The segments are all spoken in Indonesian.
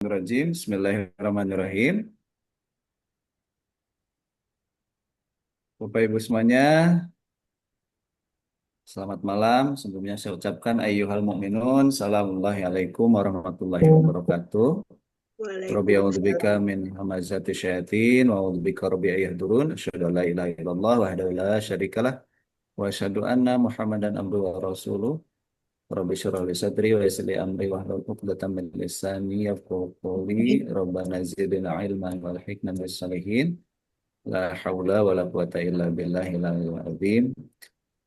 Minasyaitonirrajim. Bismillahirrahmanirrahim. Bapak Ibu semuanya, selamat malam. Sebelumnya saya ucapkan ayyuhal mu'minun. Assalamualaikum warahmatullahi wabarakatuh. Rabbi a'udzubika Waalaikumsalam. min hamazati syayatin wa a'udzubika rabbi ayahdurun. Asyhadu an la ilaha illallah wahdahu la syarikalah wa asyhadu anna Muhammadan abduhu wa rasuluh. Rabbi syrah li sadri wa yassir li amri wahlul 'uqdatam min lisani yafqahu qawli. Rabbana zidna ilman wal hikmatan bis salihin. La haula wa la quwata illa billahil aliyyil azim.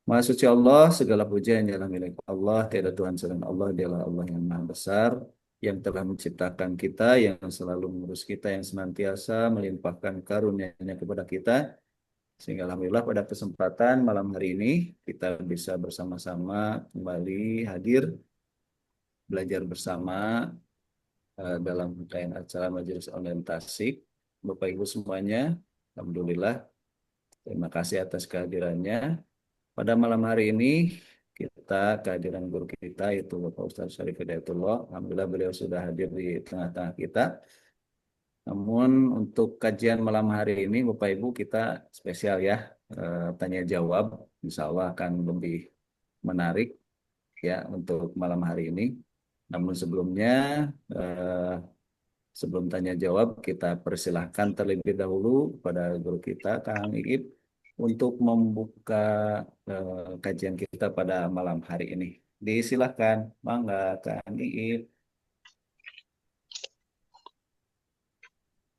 Maha suci Allah, segala puja yang adalah milik Allah, tiada Tuhan selain Allah, dialah Allah yang maha besar, yang telah menciptakan kita, yang selalu mengurus kita, yang senantiasa melimpahkan karunia-Nya kepada kita, sehingga alhamdulillah pada kesempatan malam hari ini kita bisa bersama-sama kembali hadir belajar bersama dalam rangkaian acara Majelis Online Tasik. Bapak Ibu semuanya, alhamdulillah, terima kasih atas kehadirannya. Pada malam hari ini kita kehadiran guru kita yaitu Bapak Ustadz Syarif Hidayatullah. Alhamdulillah beliau sudah hadir di tengah-tengah kita. Namun untuk kajian malam hari ini Bapak Ibu kita spesial ya, tanya jawab. Insya Allah akan lebih menarik ya untuk malam hari ini. Namun sebelumnya eh, sebelum tanya jawab, kita persilahkan terlebih dahulu pada guru kita, Kang Iip, untuk membuka kajian kita pada malam hari ini. Disilahkan, Mangga, Kang Iip.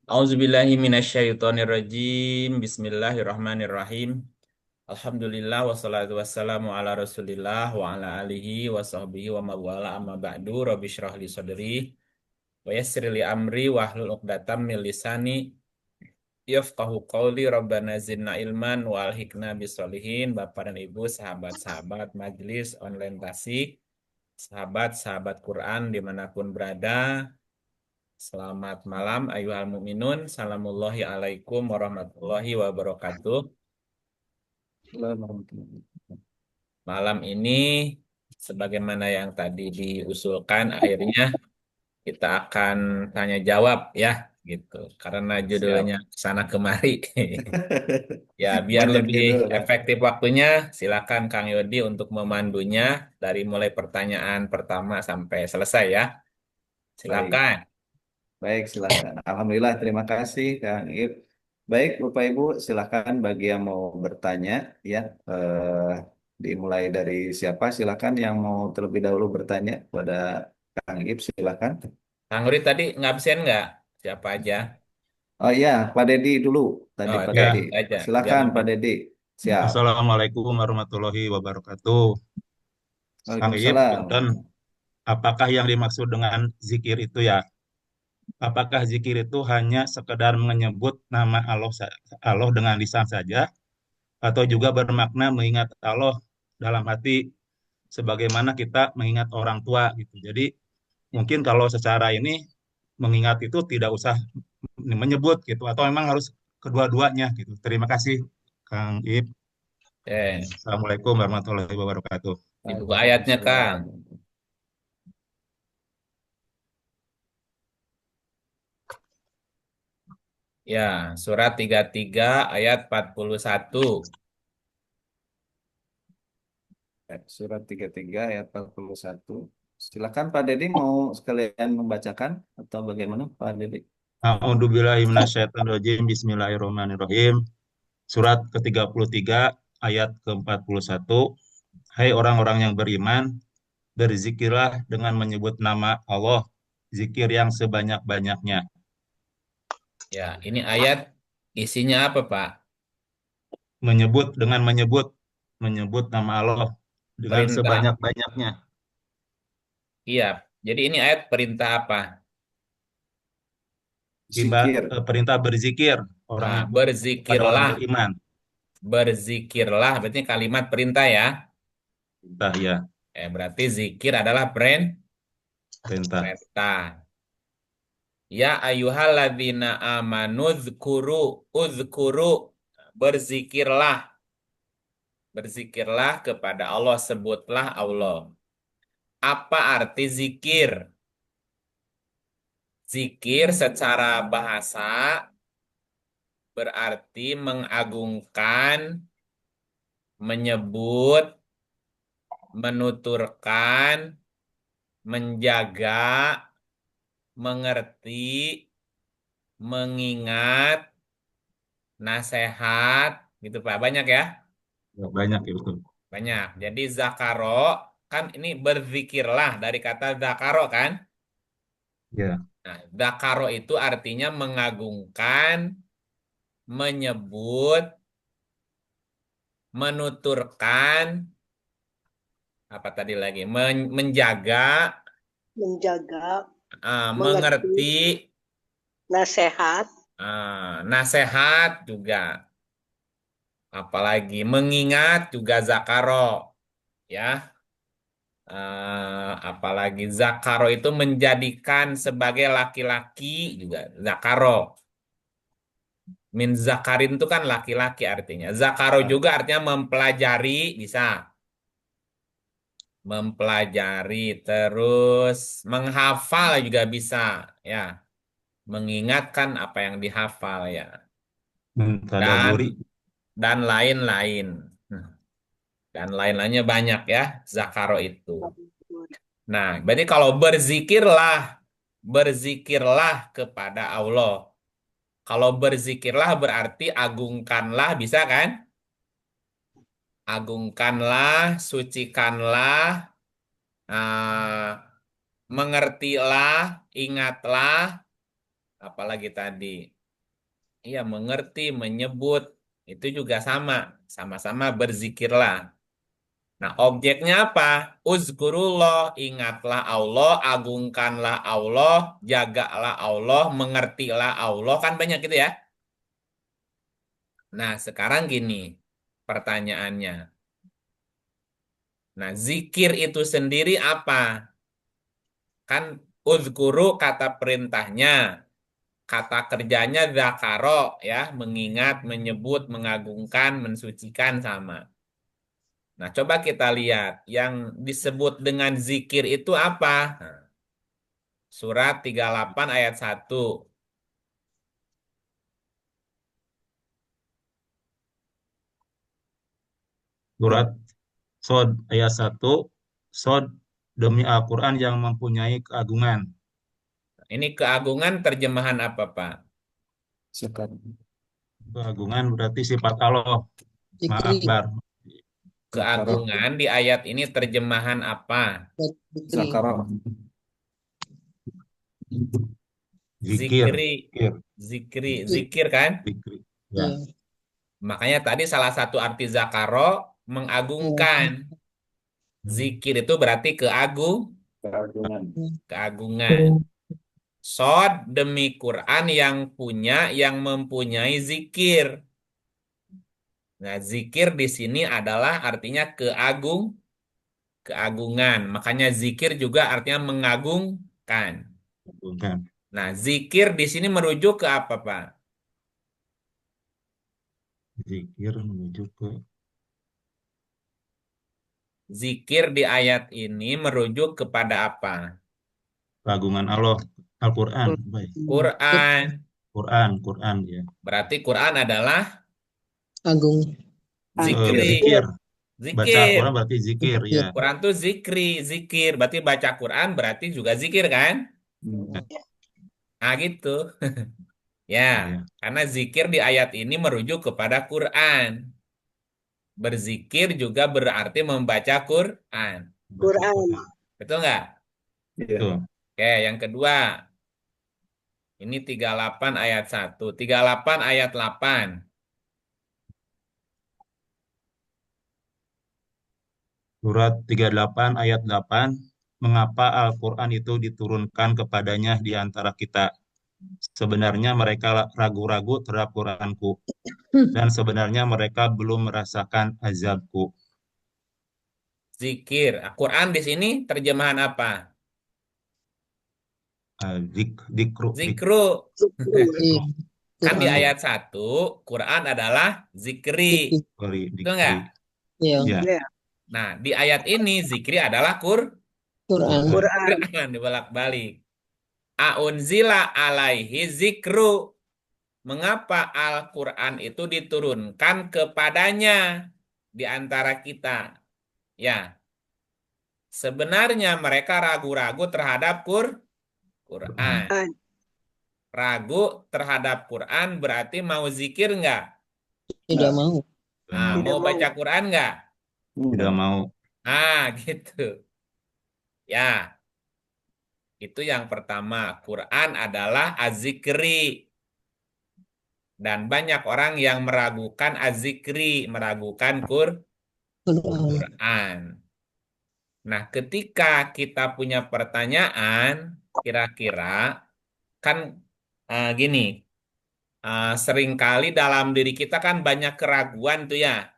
Auzubillahi minasyaitonirrajim. Bismillahirrahmanirrahim. Alhamdulillah wassalatu wassalamu ala Rasulillah wa ala alihi wa sahbihi wa mawala amma ba'du. Rabbi syrah li sadri wa yassir li amri wa hlul 'uqdatam min lisani yafqahu qawli. Rabbana zidna ilman wa alhiqna bisolihin. Bapak dan Ibu, sahabat-sahabat majelis online tasik, sahabat-sahabat Quran dimanapun berada. Selamat malam ayuhal mukminun. Salamullahi alaikum warahmatullahi wabarakatuh. Malam ini sebagaimana yang tadi diusulkan, akhirnya kita akan tanya jawab ya gitu. Karena judulnya Siap. sana kemari. Ya, biar Banyak lebih gitu kan. efektif waktunya, silakan Kang Yodi untuk memandunya dari mulai pertanyaan pertama sampai selesai ya. Baik, Silakan. baik silakan. Alhamdulillah, terima kasih Kang Iip. Baik, Bapak Ibu, silakan bagi yang mau bertanya ya. Dimulai dari siapa? Silakan yang mau terlebih dahulu bertanya pada Kang Iip, silakan. Kang Yodi tadi ngabsen nggak? Siapa aja? Oh iya, Pak Dedi dulu. Tadi Oh, Pak oke, Dedi. Ya, aja. Biar Silakan Pak lebih. Dedi. Siap. Assalamualaikum warahmatullahi wabarakatuh. Kang Iyip, punten, Waalaikumsalam. apakah yang dimaksud dengan zikir itu ya? Apakah zikir itu hanya sekedar menyebut nama Allah dengan lisan saja, atau juga bermakna mengingat Allah dalam hati, sebagaimana kita mengingat orang tua gitu. Jadi mungkin kalau secara ini mengingat itu tidak usah menyebut gitu, atau memang harus kedua-duanya gitu. Terima kasih, Kang Iyip. Assalamualaikum warahmatullahi wabarakatuh. Dibuka ayatnya, Kang. Waalaikumsalam. Ya, surat 33 ayat 41. Surat 33 ayat 41. Silakan Pak Dedi mau sekalian membacakan atau bagaimana Pak Dedi? A'udzubillahi minasyaitonirrajim. Bismillahirrahmanirrahim. Surat ke-33 ayat ke-41. Hai orang-orang yang beriman, berzikirlah dengan menyebut nama Allah, zikir yang sebanyak-banyaknya. Ya, ini ayat isinya apa, Pak? Menyebut dengan menyebut nama Allah dengan Perintah. sebanyak-banyaknya. Iya. Jadi ini ayat perintah apa? Zikir. Perintah berzikir orang Nah, yang pada orang berzikirlah. beriman. Berzikirlah berarti kalimat perintah ya. Perintah ya, Berarti zikir adalah perintah. perintah. Ya ayyuhalladzina amanu uzkuru. Berzikirlah. Berzikirlah kepada Allah, sebutlah Allah. Apa arti zikir? Zikir secara bahasa berarti mengagungkan, menyebut, menuturkan, menjaga, mengerti, mengingat, nasihat, gitu Pak. Banyak ya? Ya, banyak ya betul. Banyak. Jadi zakaro kan ini berzikirlah dari kata zakaro kan? Ya, Nah, zakaro itu artinya mengagungkan, menyebut, menuturkan, apa tadi lagi? Menjaga, menjaga, mengerti, mengerti, nasihat, nasihat juga. Apalagi mengingat juga zakaro, ya. Apalagi zakaro itu menjadikan sebagai laki-laki juga zakaro. Min zakarin itu kan laki-laki artinya. Zakaro juga artinya mempelajari, bisa. Mempelajari, terus menghafal juga bisa, ya. Mengingatkan apa yang dihafal, ya. mentadaburi. Dan dan lain-lain. Dan lain-lainnya banyak ya, zakaro itu. Nah, berarti kalau berzikirlah kepada Allah. Kalau berzikirlah berarti agungkanlah, bisa kan? Agungkanlah, sucikanlah, ah, mengertilah, ingatlah, apalagi tadi. Iya, mengerti, menyebut, itu juga sama-sama berzikirlah. Nah, objeknya apa? Uzkurullah, ingatlah Allah, agungkanlah Allah, jagalah Allah, mengertilah Allah, kan banyak gitu ya. Nah, sekarang gini pertanyaannya. Nah, zikir itu sendiri apa? Kan uzkuru kata perintahnya, kata kerjanya zakaro ya, mengingat, menyebut, mengagungkan, mensucikan sama. Nah, coba kita lihat yang disebut dengan zikir itu apa? Nah, Surat 38 ayat 1. Surat Sod ayat 1. Sod demi Al-Quran yang mempunyai keagungan. Ini keagungan terjemahan apa, Pak? Sekarang. Keagungan berarti sifat Allah. Maha Zikri, Akbar. Zakaro. Keagungan di ayat ini terjemahan apa? zikri, Zakaro. Zikir. Zikri, Zikir. zikir kan? Zikir. ya, Ya. Makanya tadi salah satu arti zakaro mengagungkan. Zikir itu berarti Keagungan. keagungan. Sod demi Quran yang mempunyai zikir. Nah, zikir di sini adalah artinya keagungan. Makanya zikir juga artinya mengagungkan. Bukan. Nah, zikir di sini merujuk ke apa, Pak? Zikir menuju ke Zikir di ayat ini merujuk kepada apa? keagungan Allah. Al-Quran. Baik. Quran. Quran ya. Berarti Quran adalah agung, zikri. Zikir. Baca Zikir. Al-Quran berarti zikir ya. Quran tuh zikir. Berarti baca Quran berarti juga zikir kan? Nah, gitu. Ya, Ya. karena zikir di ayat ini merujuk kepada Quran. Berzikir juga berarti membaca Quran. Baca Quran. Quran. Betul nggak? Iya. Betul. Oke, yang kedua. Ini 38 ayat 1. 38 ayat 8. Surat 38 ayat 8. Mengapa Al-Quran itu diturunkan kepadanya di antara kita? Sebenarnya mereka ragu-ragu terhadap Quranku. Dan sebenarnya mereka belum merasakan azabku. Zikir. Quran di sini terjemahan apa? Dikru. Zikru. iya, Kan di Quran, ayat 1, Quran adalah zikri. zikri, Betul nggak? ya, Ya. Ya, Nah, di ayat ini zikri adalah Quran, Quran. Quran dibolak-balik. Aunzila alaihi zikru. Mengapa Al-Quran itu diturunkan kepadanya di antara kita? Ya, sebenarnya mereka ragu-ragu terhadap Quran. Ragu terhadap Quran berarti mau zikir nggak? Tidak Nah, mau. Ah, Tidak mau mau. baca Quran nggak? Tidak mau. Gitu. Ya, itu yang pertama. Quran adalah az-zikri. Dan banyak orang yang meragukan az-zikri, meragukan Quran. Quran. Nah, ketika kita punya pertanyaan, kira-kira kan gini, seringkali dalam diri kita kan banyak keraguan tuh ya,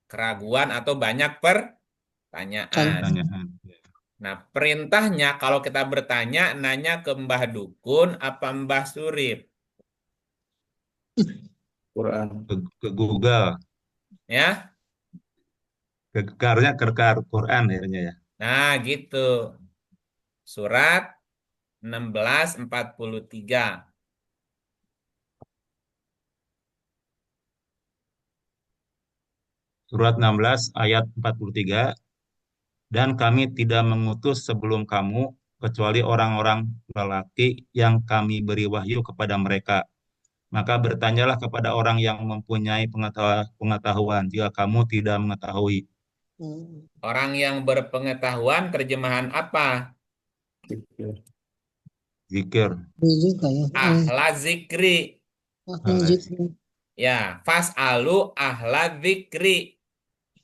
keraguan atau banyak pertanyaan. Pertanyaan. Nah, perintahnya kalau kita bertanya, nanya ke Mbah Dukun apa Mbah Surip, Quran. Ke Google. ya? Harusnya ke Quran akhirnya ya. Nah, gitu. Surat 1643. Surat 16 ayat 43. Dan kami tidak mengutus sebelum kamu kecuali orang-orang lelaki yang kami beri wahyu kepada mereka. Maka bertanyalah kepada orang yang mempunyai pengetahuan jika kamu tidak mengetahui. Orang yang berpengetahuan terjemahan apa? Zikir. Juga ya. Ahla zikri. Zikri. Ya, fas'alu ahla zikri.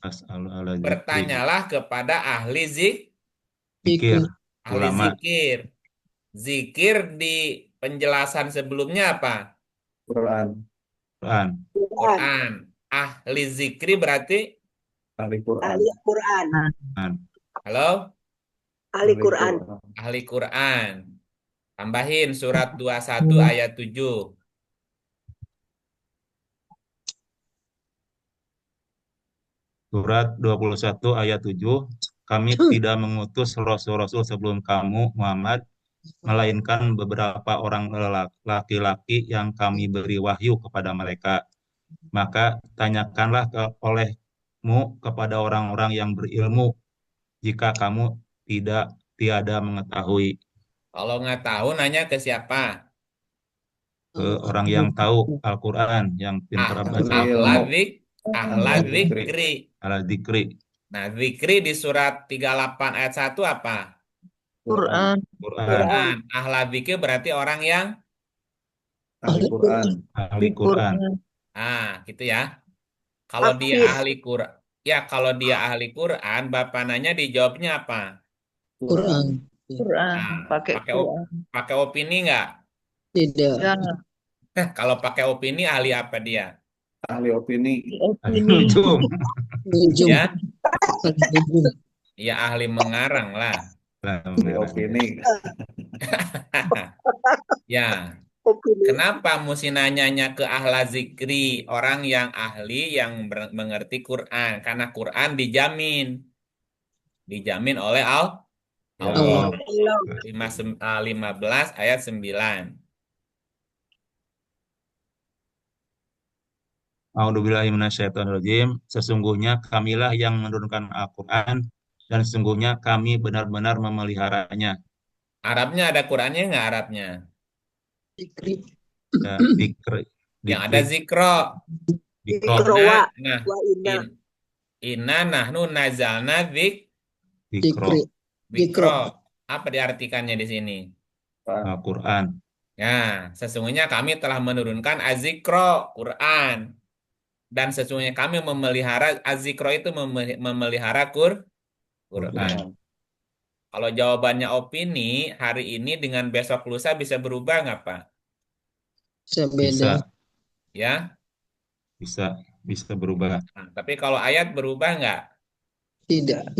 Ala zikri. Bertanyalah kepada ahli Zikir. ahli Ulama. zikir. Zikir di penjelasan sebelumnya apa? Quran. Quran. Quran. Ahli zikri berarti Ahli Quran. Ahli Quran. Quran. halo? Ahli Quran. Ahli Quran. Tambahin surat 21 ayat 7. Surat 21 ayat 7. Kami tidak mengutus rasul-rasul sebelum kamu, Muhammad, melainkan beberapa orang laki-laki yang kami beri wahyu kepada mereka. Maka tanyakanlah olehmu kepada orang-orang yang berilmu jika kamu tiada mengetahui. Kalau nggak tahu nanya ke siapa? Ke orang yang tahu Al-Quran, yang pintar baca Al-Quran. Ahla zikri. Ala zikri. Nah, zikri di surat 38 ayat 1 apa? Quran. Quran. Ahla zikri berarti orang yang Ahli Quran. Ahli Quran. gitu ya. Kalau dia Hafiz. ahli Quran, ya kalau dia ahli Quran, Bapak nanya dijawabnya apa? Quran. Pakai opini nggak? Tidak. Kalau pakai opini ahli apa dia? Ahli opini. Ahli nujum. Nujum. Ya, ya ahli mengarang lah. Ahli opini. Ya, Opini. kenapa mesti nanyanya ke ahla zikri, orang yang ahli yang mengerti Quran? Karena Quran dijamin oleh Allah. Allah. 15 ayat 9. A'udzubillahiminasyaitonirrajim. Sesungguhnya kamilah yang menurunkan Al-Quran dan sesungguhnya kami benar-benar memeliharanya. Arabnya ada Qurannya nggak Arabnya? Zikri. Ya, Yang ada zikro. Zikro wa inna. Inna nahnu nazalna Zikro. zikro. Apa diartikannya di sini? Al-Quran. Nah, sesungguhnya kami telah menurunkan azikro, Quran. Dan sesungguhnya kami memelihara azikro itu memelihara Quran. Kalau jawabannya opini, hari ini dengan besok lusa bisa berubah nggak, Pak? Bisa. Ya? Bisa berubah. Nah, tapi kalau ayat berubah nggak? Tidak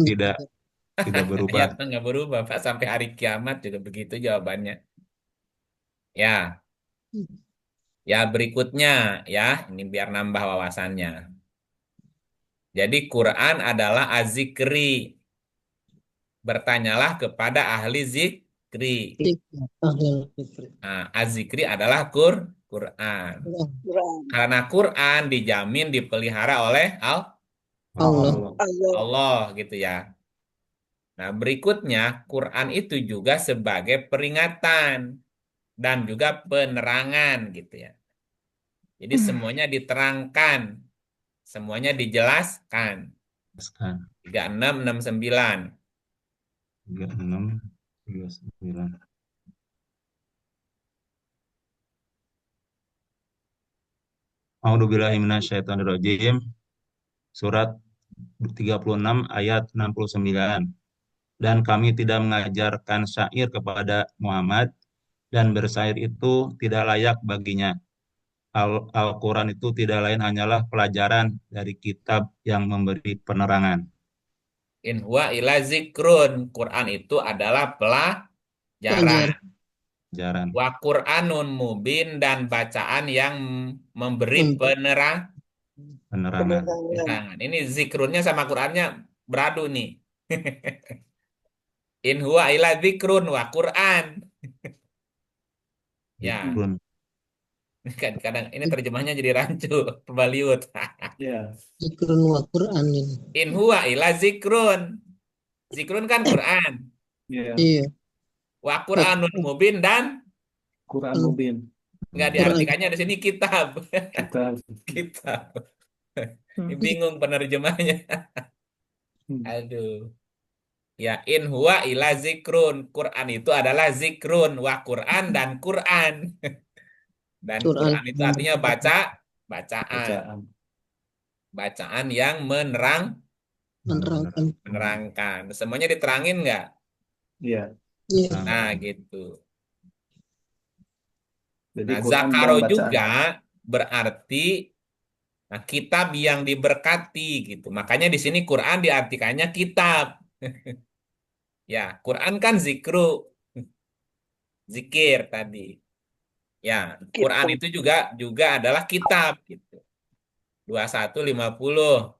berubah. Ayat nggak berubah, Pak. Sampai hari kiamat juga begitu jawabannya. Ya. Ya, berikutnya ya, ini biar nambah wawasannya. Jadi Quran adalah az-zikri. Bertanyalah kepada ahli zikri. Ahlul fikri. Nah, az-zikri adalah Quran. Quran. Quran. Karena Quran dijamin dipelihara oleh Allah. Allah. Allah. Allah gitu ya. Nah, berikutnya Quran itu juga sebagai peringatan dan juga penerangan gitu ya. Jadi semuanya diterangkan, semuanya dijelaskan. Jelaskan. 3669. 3639. A'udzubillahiminasyaitonirrajim. Surat 36 ayat 69. Dan kami tidak mengajarkan syair kepada Muhammad, dan bersair itu tidak layak baginya. Al-Quran itu tidak lain hanyalah pelajaran dari kitab yang memberi penerangan. In huwa ila zikrun. Quran itu adalah pelajaran. Pelajaran. Wa Qur'anun mubin dan bacaan yang memberi Penerangan. penerangan. Ini zikrunnya sama Qur'annya beradu nih. In huwa ila zikrun wa Qur'an. Ya, Zikrun. kadang ini terjemahnya jadi rancu, Baliut. Ya. Zikrun wa Quran ini. In huwa ila zikrun. Zikrun kan Quran. Ya. Iya. Wa Qur'anun mubin dan Quran mubin. nggak diartikannya di sini kitab. Kita Kitab. Ini bingung penerjemahnya. Aduh. Ya, in huwa ila zikrun. Quran itu adalah zikrun. Wa Quran dan Quran. Dan Quran itu artinya bacaan. bacaan. Bacaan yang menerangkan. Semuanya diterangin nggak? Iya. Iya. Nah, gitu. Jadi Nah, Quran dan zakaro bacaan. juga berarti kitab yang diberkati gitu. Makanya di sini Quran diartikannya kitab. Ya, Quran kan zikir tadi. Ya, Quran itu juga adalah kitab gitu. 2150.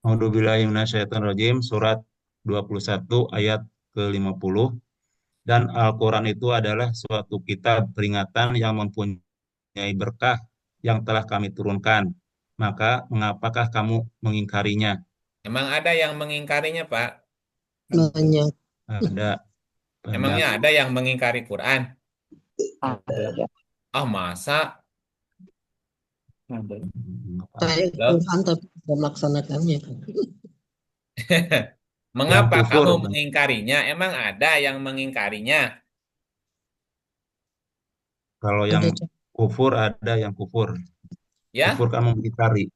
A'udzubillahiminasyaitonirrajim. Surat 21 ayat ke-50. Dan Al-Quran itu adalah suatu kitab peringatan yang mempunyai berkah yang telah kami turunkan. Maka mengapakah kamu mengingkarinya? Emang ada yang mengingkarinya, Pak? Banyak. Ada. Emangnya ada yang mengingkari Quran? Ada. Oh, masa? Ada. Saya Quran tapi tidak melaksanakannya. Mengapa Yang kufur, kamu Bang. mengingkarinya? Emang ada yang mengingkarinya? Kalau yang Ada. kufur ada yang kufur. Ya? Kufur kan mengingkari.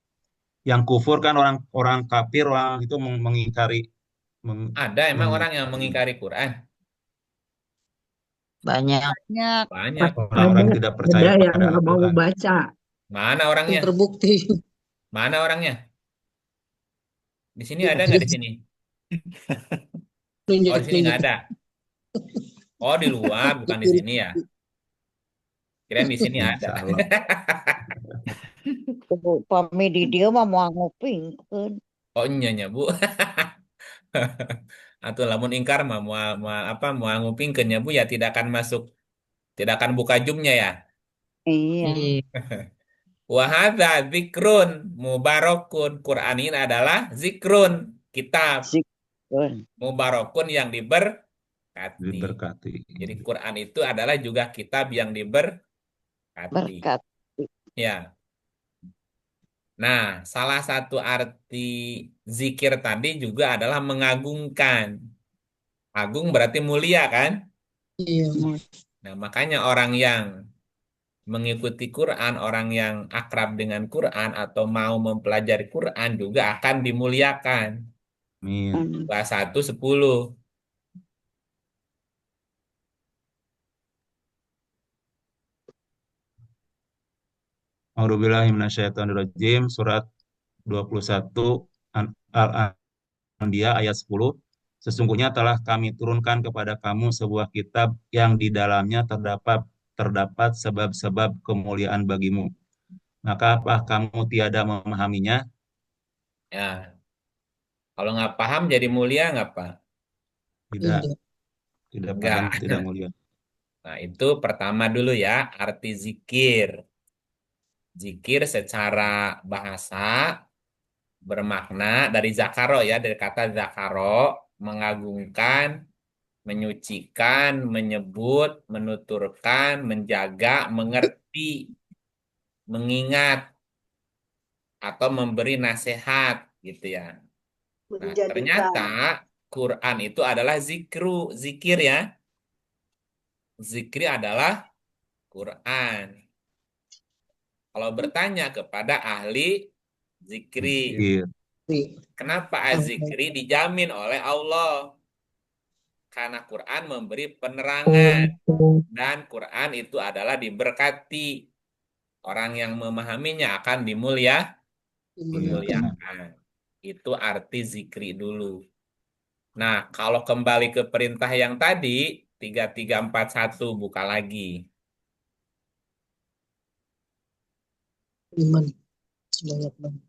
Yang kufur kan orang kafir, orang itu mengingkari. Ada emang orang yang mengingkari Quran? Banyak. Banyak. Orang-orang yang tidak percaya Ada yang pada nggak mau Al-Quran. baca. Mana orangnya? Terbukti. Mana orangnya? Di sini ada nggak di sini? Oh, di sini nggak ada. Oh, di luar, bukan di sini ya. Kirain di sini ada. Salah. Pami di dia mah mau ngupingkeun. Oh, iya, Bu. Atau lamun ingkar mah mau ngupingkeun ya, Bu, ya tidak akan masuk, tidak akan buka jumnya ya. Iya. Wa hadza zikrun mubarakun. Quran ini adalah zikrun, kitab Zikrun. mubarakun yang diberkati. Diberkati. Jadi Quran itu adalah juga kitab yang diberkati. Berkat. Ya. Nah, salah satu arti zikir tadi juga adalah mengagungkan. Agung berarti mulia kan? Iya. Nah, makanya orang yang mengikuti Quran, orang yang akrab dengan Quran atau mau mempelajari Quran juga akan dimuliakan. Amin. 21:10. A'udzubillahiminasyaitonirrajim. Surat 21 Al-Anbiya ayat 10. Sesungguhnya telah kami turunkan kepada kamu sebuah kitab yang di dalamnya terdapat sebab-sebab kemuliaan bagimu. Maka apa kamu tiada memahaminya? Ya. Kalau nggak paham jadi mulia nggak Pak? Tidak, Tidak. tidak paham, Nggak. tidak mulia. Nah, itu pertama dulu ya, arti zikir. Zikir secara bahasa bermakna dari zakaro ya, dari kata zakaro, mengagungkan, menyucikan, menyebut, menuturkan, menjaga, mengerti, mengingat, atau memberi nasihat gitu ya. Nah, ternyata Menjadikan. Quran itu adalah zikir ya. Zikir adalah Quran. Kalau bertanya kepada ahli zikri, Zikir. kenapa azikri dijamin oleh Allah? Karena Quran memberi penerangan dan Quran itu adalah diberkati. Orang yang memahaminya akan Dimuliakan. dimuliakan. Itu arti zikri dulu. Nah, kalau kembali ke perintah yang tadi, 3341 buka lagi. Iman. Semangat banget.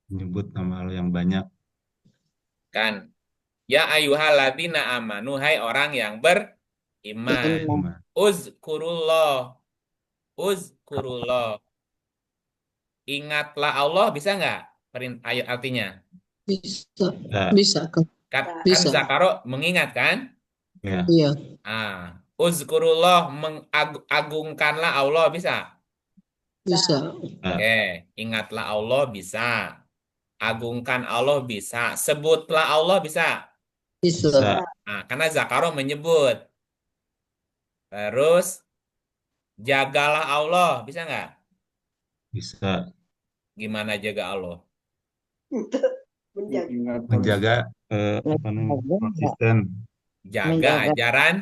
Menyebut nama Allah yang banyak. Kan? Ya ayyuhalladzina amanu, hai orang yang beriman. Iman. Iman. Uzkurullah. Uzkurullah. Ingatlah Allah, bisa nggak? Ayat artinya. Bisa. Ya, Bisa kan? Kan Bisa. zakaro mengingat kan? ya, Iya. Uzkurullah, mengagungkanlah Allah, bisa? Bisa. ya, Oke, ingatlah Allah, bisa. Agungkan Allah, bisa. Sebutlah Allah, bisa. Bisa. bisa, Nah, karena zakaro menyebut. Terus, jagalah Allah, bisa nggak? bisa. Gimana jaga Allah? Itu menjaga. Menjaga apa namanya, Menjaga, konsisten Jaga menjaga ajaran.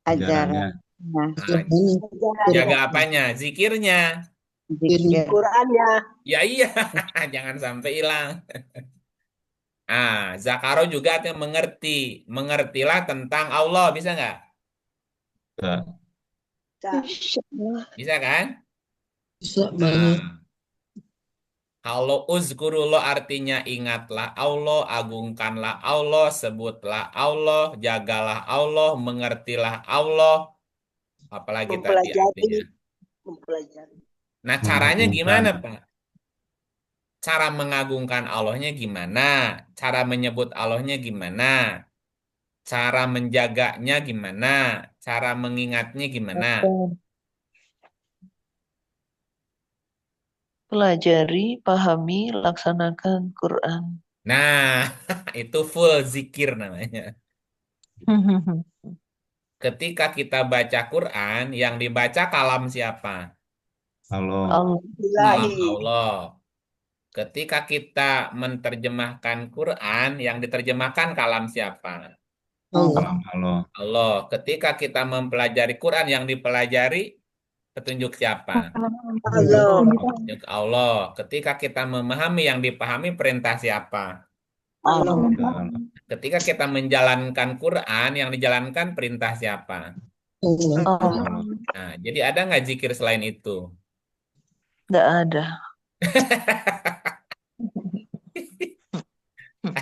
ajarannya. ajarannya. Nah, Menjaga jaga apanya? Zikirnya. Zikir. Qurannya. Ya iya, jangan sampai hilang. Zakaro juga artinya mengerti. Mengertilah tentang Allah, bisa nggak? Bisa. Insya Allah. Bisa kan? Bisa banget. Nah, kalau uzkurullah artinya ingatlah Allah, agungkanlah Allah, sebutlah Allah, jagalah Allah, mengertilah Allah. Apalagi tadi Mempelajari. artinya. Mempelajari. Nah, caranya Mengagungkan. gimana, Pak? Cara mengagungkan Allahnya gimana? Cara menyebut Allahnya gimana? Cara menjaganya gimana? Cara mengingatnya gimana? Pelajari, pahami, laksanakan Quran. Nah, itu full zikir namanya. Ketika kita baca Quran, yang dibaca kalam siapa? Allah. Allah. Kalam Ilahi. Allah. Ketika kita menerjemahkan Quran, yang diterjemahkan kalam siapa? Allah. Kalam Allah. Allah. Ketika kita mempelajari Quran, yang dipelajari petunjuk siapa? Allah. Petunjuk Allah. Ketika kita memahami, yang dipahami perintah siapa? Allah. Allah. Ketika kita menjalankan Quran, yang dijalankan perintah siapa? Allah. Allah. Allah. Nah, jadi ada nggak zikir selain itu? Nggak ada.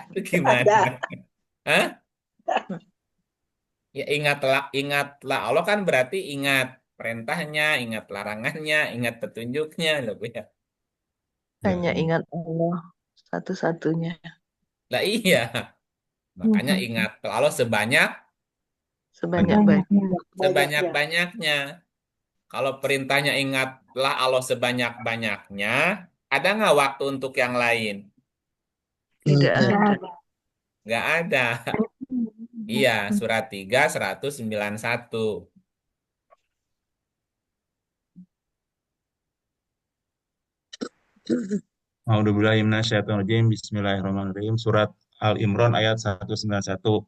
Itu gimana? Ada. Hah? Ya ingatlah Allah kan berarti ingat perintahnya, ingat larangannya, ingat petunjuknya, loh ya. Hanya Ya. ingat Allah satu-satunya. Lah iya, makanya ingat Allah Sebanyak-banyak. sebanyak-banyaknya. Kalau perintahnya ingatlah Allah sebanyak-banyaknya, ada nggak waktu untuk yang lain? Tidak Ada. ada. Nggak ada. Iya, surat 3, 191. A'udzubillahi minasyaitonirrajim. Bismillahirrahmanirrahim. Surat Al-Imran ayat 191.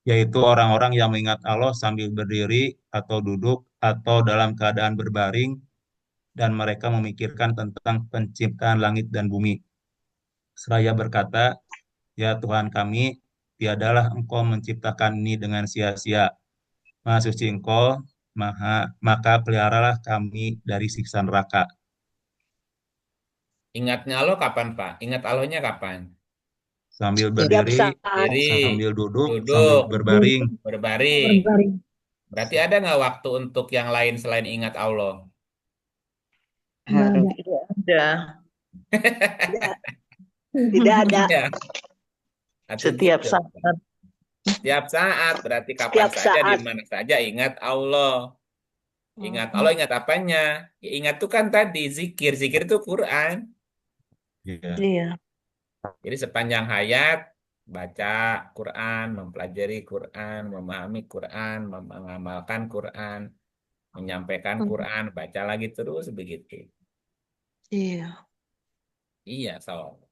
Yaitu orang-orang yang mengingat Allah sambil berdiri atau duduk atau dalam keadaan berbaring dan mereka memikirkan tentang penciptaan langit dan bumi. Seraya berkata, ya Tuhan kami, tiadalah Engkau menciptakan ini dengan sia-sia. Maha suci Engkau, maka peliharalah kami dari siksa neraka. Ingatnya Allah kapan, Pak? Ingat Allahnya kapan? Sambil Setiap Setiap berdiri, saat. Diri, sambil duduk, sambil duduk, berbaring. berbaring. Berarti ada nggak waktu untuk yang lain selain ingat Allah? Harus. Tidak ada. Tidak, tidak ada. Iya, atau Setiap gitu. saat. Setiap saat, berarti kapan Setiap saja, di saat. mana saja ingat Allah. Ingat Allah, ingat apanya? Ya, ingat itu kan tadi zikir. Zikir itu Quran. Iya. Iya. Jadi sepanjang hayat baca Quran, mempelajari Quran, memahami Quran, mengamalkan Quran, menyampaikan Quran, baca lagi terus begitu. Iya. Iya, so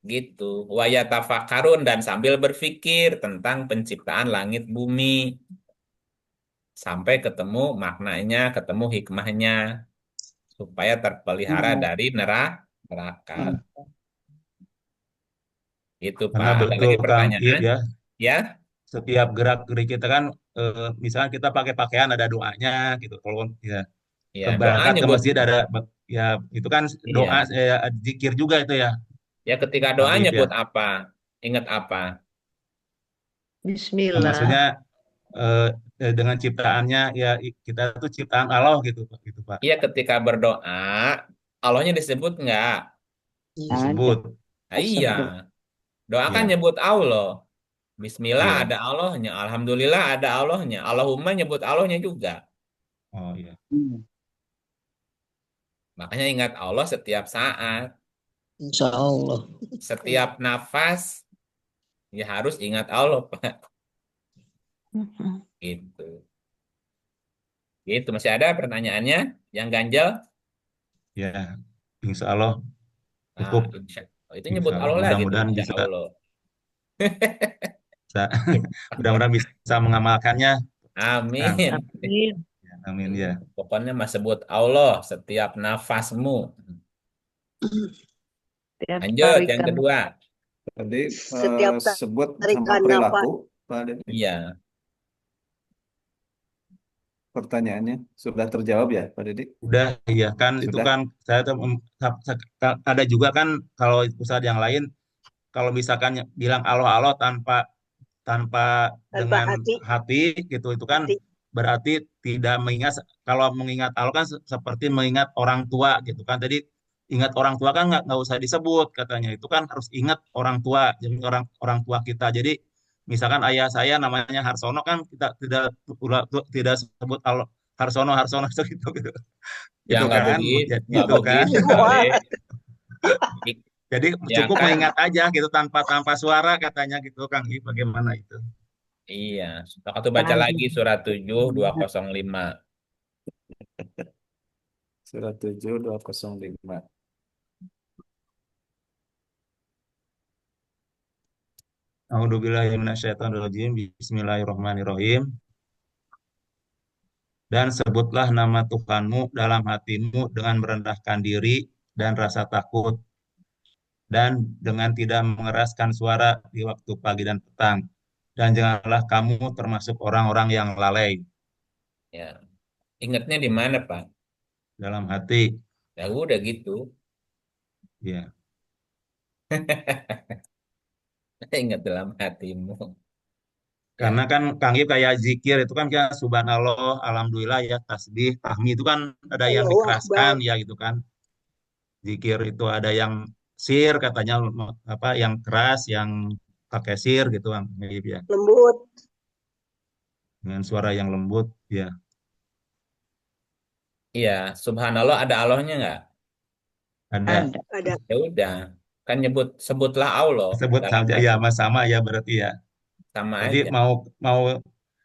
gitu. Wa yatafakkarun, dan sambil berpikir tentang penciptaan langit bumi sampai ketemu maknanya, ketemu hikmahnya supaya terpelihara dari neraka. Itu Karena Pak. Ada betul lagi Kang Ip pertanyaan? ya, Ya? setiap gerak gerik kita kan, misalnya kita pakai pakaian ada doanya gitu. Kalau ya Ya, doa berangkat ke nyebut. masjid ada, ya itu kan doa, Iya. zikir juga itu ya, Ya, ketika Kang doa Ip ya. nyebut apa? Ingat apa? Maksudnya Bismillah. eh, dengan ciptaannya ya, kita tuh ciptaan Allah gitu Pak, gitu Pak. Iya, ketika berdoa, Allahnya disebut nggak? Ada. Disebut Nah, iya. Sebut. Doa kan ya. nyebut Allah. Bismillah Iya. ada Allahnya. Alhamdulillah ada Allahnya. Allahumma nyebut Allahnya juga. Oh iya. Makanya ingat Allah setiap saat. Insya Allah. Setiap nafas, ya harus ingat Allah, Pak. Gitu. Gitu. Masih ada pertanyaannya yang ganjal? Ya, insya Allah Ah, cukup. itu Insya nyebut Allah Allah lagi tuh, mudah-mudahan insya bisa, Allah. bisa mudah-mudahan bisa mengamalkannya Kang. Amin. Amin. Ya, amin ya. Pokoknya mas sebut Allah setiap nafasmu. Tiap Lanjut yang tarikan. kedua. Tadi Setiap sebut sama tarikan nafas. perilaku, Pak Dede. Iya, Pertanyaannya sudah terjawab ya, Pak Dede? Udah iya kan, itu Sudah. kan saya tuh, ada juga kan kalau ustadz yang lain, kalau misalkan bilang Allah Allah tanpa tanpa Tanpa dengan hati. hati gitu, itu kan Hati. berarti tidak mengingat. Kalau mengingat Allah kan seperti mengingat orang tua gitu kan. Tadi ingat orang tua kan nggak usah disebut katanya, itu kan harus ingat orang tua, jadi orang orang tua kita. Jadi misalkan ayah saya namanya Harsono kan kita tidak sebut Allah Harsono Harsono gitu gitu ya gitu nggak kan, begitu, nggak gitu kan. begitu kali. Jadi Ya cukup kan? mengingat aja gitu, tanpa tanpa suara katanya gitu Kang. Bagaimana itu? Iya. Aku baca lagi surat 7 205. Surat 7 205. A'udzubillahiminasyaitonirrajim. Bismillahirrahmanirrahim. Dan sebutlah nama Tuhanmu dalam hatimu dengan merendahkan diri dan rasa takut, dan dengan tidak mengeraskan suara di waktu pagi dan petang. Dan janganlah kamu termasuk orang-orang yang lalai. Ya. Ingatnya di mana, Pak? Dalam hati, Ya udah gitu. ya. Ingat dalam hatimu. Ya. Karena kan Kang Ib kayak zikir itu kan kayak subhanallah, alhamdulillah ya, tasbih, tahmid itu kan ada yang Allahu dikeraskan Akbar. ya gitu kan. Zikir itu ada yang sir katanya, apa yang keras, yang pakai sir gitu Kang Ib ya. Lembut. Dengan suara yang lembut ya. Iya, subhanallah ada Allahnya nggak? Ada. Ada. Ada. Ya udah. Kan sebutlah Allah Sebut dalam saja ya, hati. sama ya berarti ya. Sama Jadi aja. mau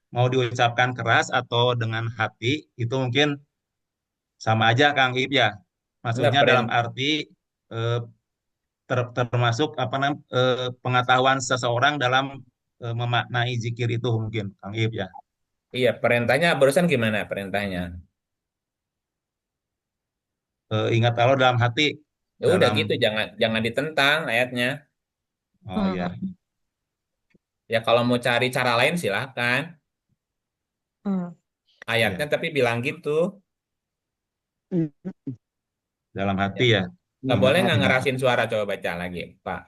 mau diucapkan keras atau dengan hati itu mungkin sama aja Kang Ib ya. Enggak Maksudnya dalam arti, eh, termasuk apa pengetahuan seseorang dalam memaknai zikir itu mungkin Kang Ib ya. iya, perintahnya barusan gimana perintahnya? Ingat Allah dalam hati, Ya udah dalam, gitu, jangan jangan ditentang ayatnya. oh ya, Ya kalau mau cari cara lain silahkan. Ayatnya ya, tapi bilang gitu. dalam Ya, hati ya. Nggak boleh nggak ngerasin suara? Coba baca lagi, Pak.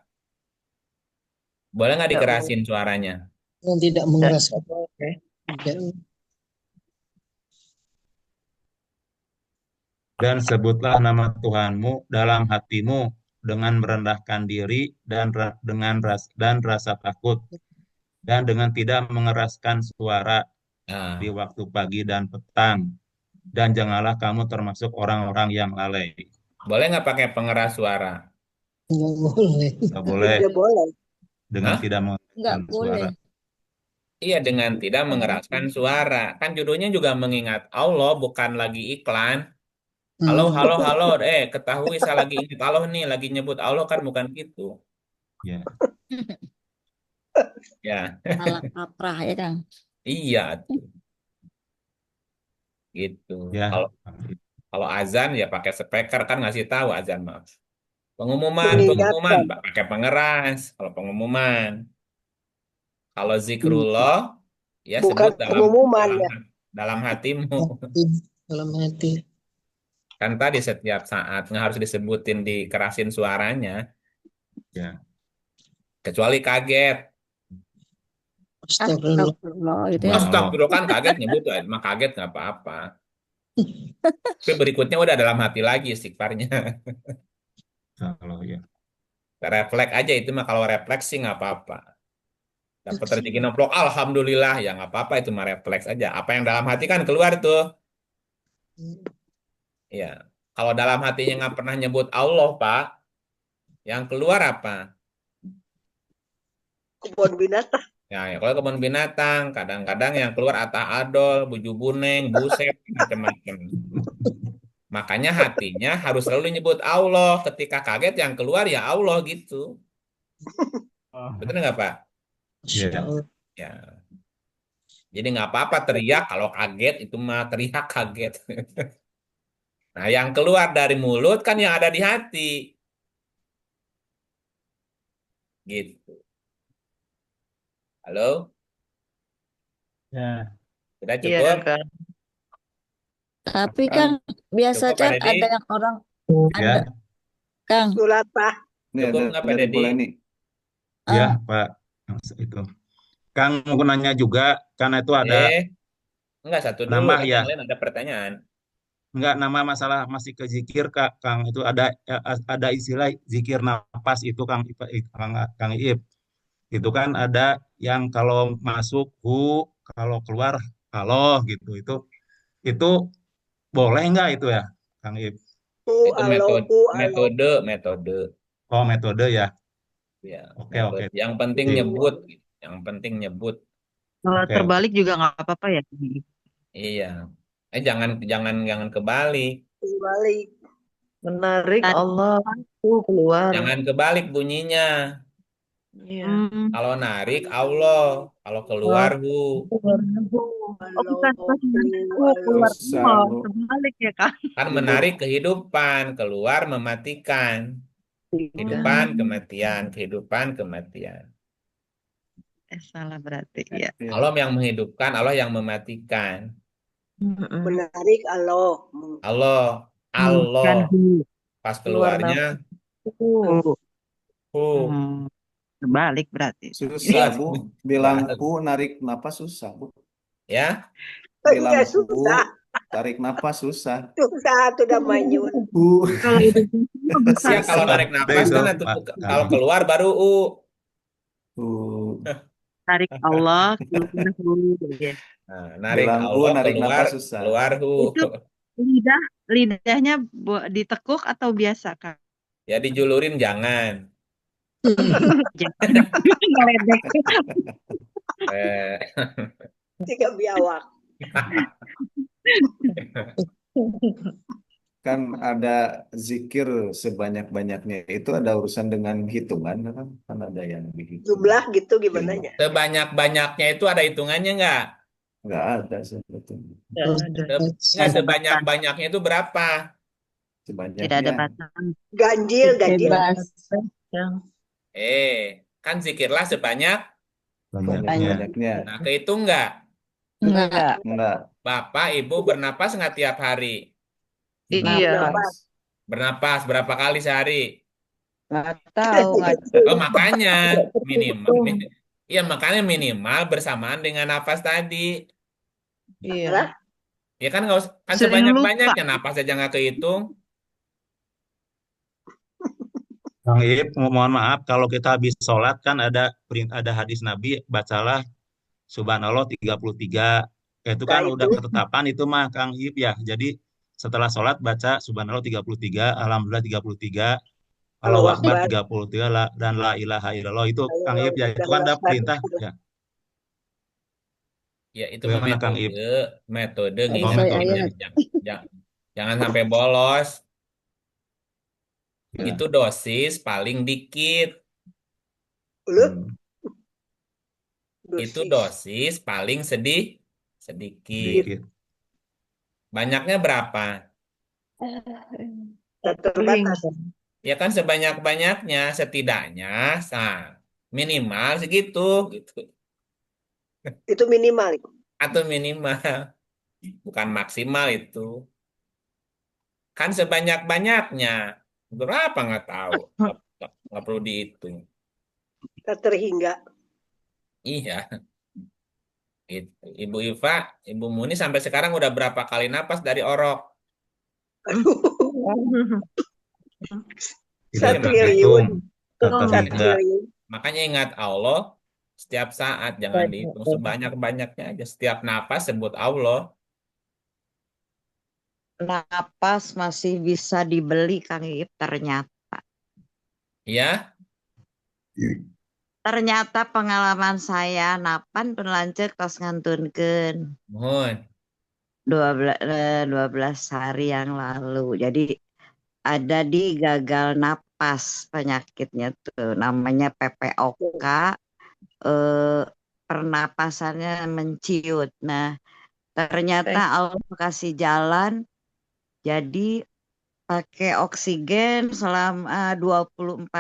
Boleh nggak Nggak boleh. dikerasin suaranya? Yang tidak Nggak mengeraskan. boleh. Tidak. Dan sebutlah nama Tuhanmu dalam hatimu dengan merendahkan diri dan rasa takut dan dengan tidak mengeraskan suara di Nah, waktu pagi dan petang. Dan janganlah kamu termasuk orang-orang yang lalai. boleh nggak pakai pengeras suara? Nggak boleh. Tidak boleh Tidak boleh. dengan Hah? tidak Nggak mengeraskan boleh. suara. Iya, dengan tidak mengeraskan suara. Kan judulnya juga mengingat Allah, bukan lagi iklan. Halo, Hmm. halo, halo. Ketahui saya lagi ingat Allah nih, lagi nyebut Allah kan bukan gitu. Ya, Ya, Malah kaprah ya, Kang. iya tuh, gitu. ya. Kalau kalau azan ya pakai speaker kan ngasih tahu azan mas. Pengumuman, pengumuman Mengingatkan. pakai pengeras. Kalau pengumuman, kalau Hmm. zikrullah ya Bukan sebut dalam pengumuman dalam ya. dalam hatimu. Hati, dalam hati. Kan tadi setiap saat nggak harus disebutin dikerasin suaranya, Ya. kecuali kaget. Astagfirullah. Astagfirullah gitu ya. Allah. Astagfirullah kan kaget nyebut, mah kaget nggak apa-apa. Tapi berikutnya udah dalam hati lagi istighfarnya. Allah ya. Refleks aja itu mah kalau refleks sih nggak apa-apa. Dapat rezeki nomplok, alhamdulillah ya nggak apa-apa itu mah refleks aja. Apa yang dalam hati kan keluar tuh. Ya, kalau dalam hatinya nggak pernah nyebut Allah Pak, yang keluar apa? Kebun binatang. Ya, kalau kebun binatang, kadang-kadang yang keluar atah adol, buju buneng, buset, macam-macam. Makanya hatinya harus selalu nyebut Allah. Ketika kaget yang keluar ya Allah gitu. Betul nggak Pak? Masya Ya. Allah. Ya. Jadi nggak apa-apa teriak kalau kaget itu mah teriak kaget. Nah, yang keluar dari mulut kan yang ada di hati. Gitu. Halo? Ya. Sudah Iya cukup? kan. Tapi Kan, Kang, biasa Cukup Pak kan Deddy? ada yang orang Ya. ada Kang. Sulata. ini Cukup nggak Pak dari Deddy? mulai nih. Ya, ah, Pak. Itu. Kang mau nanya juga, karena itu ada Enggak satu dulu nama kan ya. yang lain ada pertanyaan. Enggak, nama masalah masih ke zikir, Kang. Itu ada istilah zikir napas itu, Kang Iip. Itu kan ada yang kalau masuk hu, kalau keluar halo gitu. Itu boleh nggak itu ya, Kang Iip? Itu Alo, metode alo. metode. Oh, metode ya. Ya, Oke, metode. oke. Yang penting Sip. nyebut, yang penting nyebut. Kalau Oke, oke. terbalik juga nggak apa-apa ya. Iya. Jangan jangan jangan kebalik. Kembali. Menarik tarik Allah keluar. Jangan kebalik bunyinya. Iya. Kalau narik Allah, kalau keluar hu. Oh, bukan pas menarik keluar Dosa, Bu. terbalik ya kan? Kan menarik kehidupan, keluar mematikan. Kehidupan, kematian, kehidupan, kematian. Salah berarti ya. Ya. Allah yang menghidupkan, Allah yang mematikan. Menarik alo. Allah, Bukan Allah. hu. Pas Keluar keluarnya, hu. hu. Terbalik berarti. Susah, Bu. Bilang Bahasa- hu, narik napas susah, Bu. Ya, Bilang Ya hu, susah. tarik napas susah. Susah tuh udah manyun. Hu. Kalau udah bisa ya kalau narik nafas itu, kan itu Pak. kalau keluar baru u. Hu. tarik Allah keluar hu. Ya. Nah, narik Bilang hu, Allah narik keluar napas susah. keluar hu. Itu lidahnya ditekuk atau biasa kan? Ya dijulurin jangan. Jangan ngeledek. Eh, Tiga biawak. Kan ada zikir sebanyak-banyaknya. Itu ada urusan dengan hitungan, kan? Kan ada yang dihitung. Jumlah gitu gimana ya? sebanyak-banyaknya itu ada hitungannya nggak? Nggak ada sebetulnya. Nggak sebanyak-banyaknya itu berapa? Sebanyaknya. Tidak ada batasan. Ganjil, ganjil. bebas. Kan zikirlah sebanyak. Banyak-banyaknya. Nah, kehitung nggak? Enggak. Enggak. Bapak, Ibu bernapas nggak tiap hari? Iya. Napas. Bernapas berapa kali sehari? Nggak tahu, nggak Oh, makanya nggak minimal. terhitung. Iya, makanya minimal bersamaan dengan nafas tadi. Iya. Lah, Ya kan nggak usah, kan Sering lupa. sebanyak-banyaknya napas aja nggak kehitung. Bang Ip, mohon maaf kalau kita habis sholat kan ada hadis Nabi, bacalah Subhanallah 33. Itu nah kan udah itu ketetapan itu mah Kang Ip ya. Jadi setelah sholat baca Subhanallah 33, Alhamdulillah 33, Allahu Allahu Akbar Akbar. 33 dan la ilaha illallah itu Kang Ip ya. Itu kan Allahu ada Akbar. perintah ya. Ya itu mah Bagaimana Kang Ip? metode, metode Oh, ngingetinnya. Selesai metode. ayat. Jangan, jangan sampai bolos. Ya. Itu dosis paling dikit. Lu Hmm. Itu dosis dosis paling sedikit. Sedikit. Banyaknya berapa? tak terbatas. Ya kan sebanyak-banyaknya, setidaknya, nah, minimal segitu, gitu. Itu minimal. Atau minimal, bukan maksimal itu. Kan sebanyak-banyaknya, berapa nggak tahu, nggak perlu dihitung. Tak terhingga. Iya, itu. Ibu Iva, Ibu Muni sampai sekarang udah berapa kali napas dari orok? Tidak Iya, Satu makanya, triliun. terhitung. Tak Satu terhingga. triliun. makanya ingat Allah setiap saat, jangan dihitung sebanyak-banyaknya aja. Setiap napas sebut Allah. Napas masih bisa dibeli Kang Ip ternyata. Ya, Ternyata pengalaman saya napan pun lanjut kos ngantunkeun mohon. 12 hari yang lalu. Jadi ada di gagal napas penyakitnya tuh namanya PPOK, pernapasannya menciut. Nah, ternyata Allah kasih jalan jadi pakai oksigen selama 24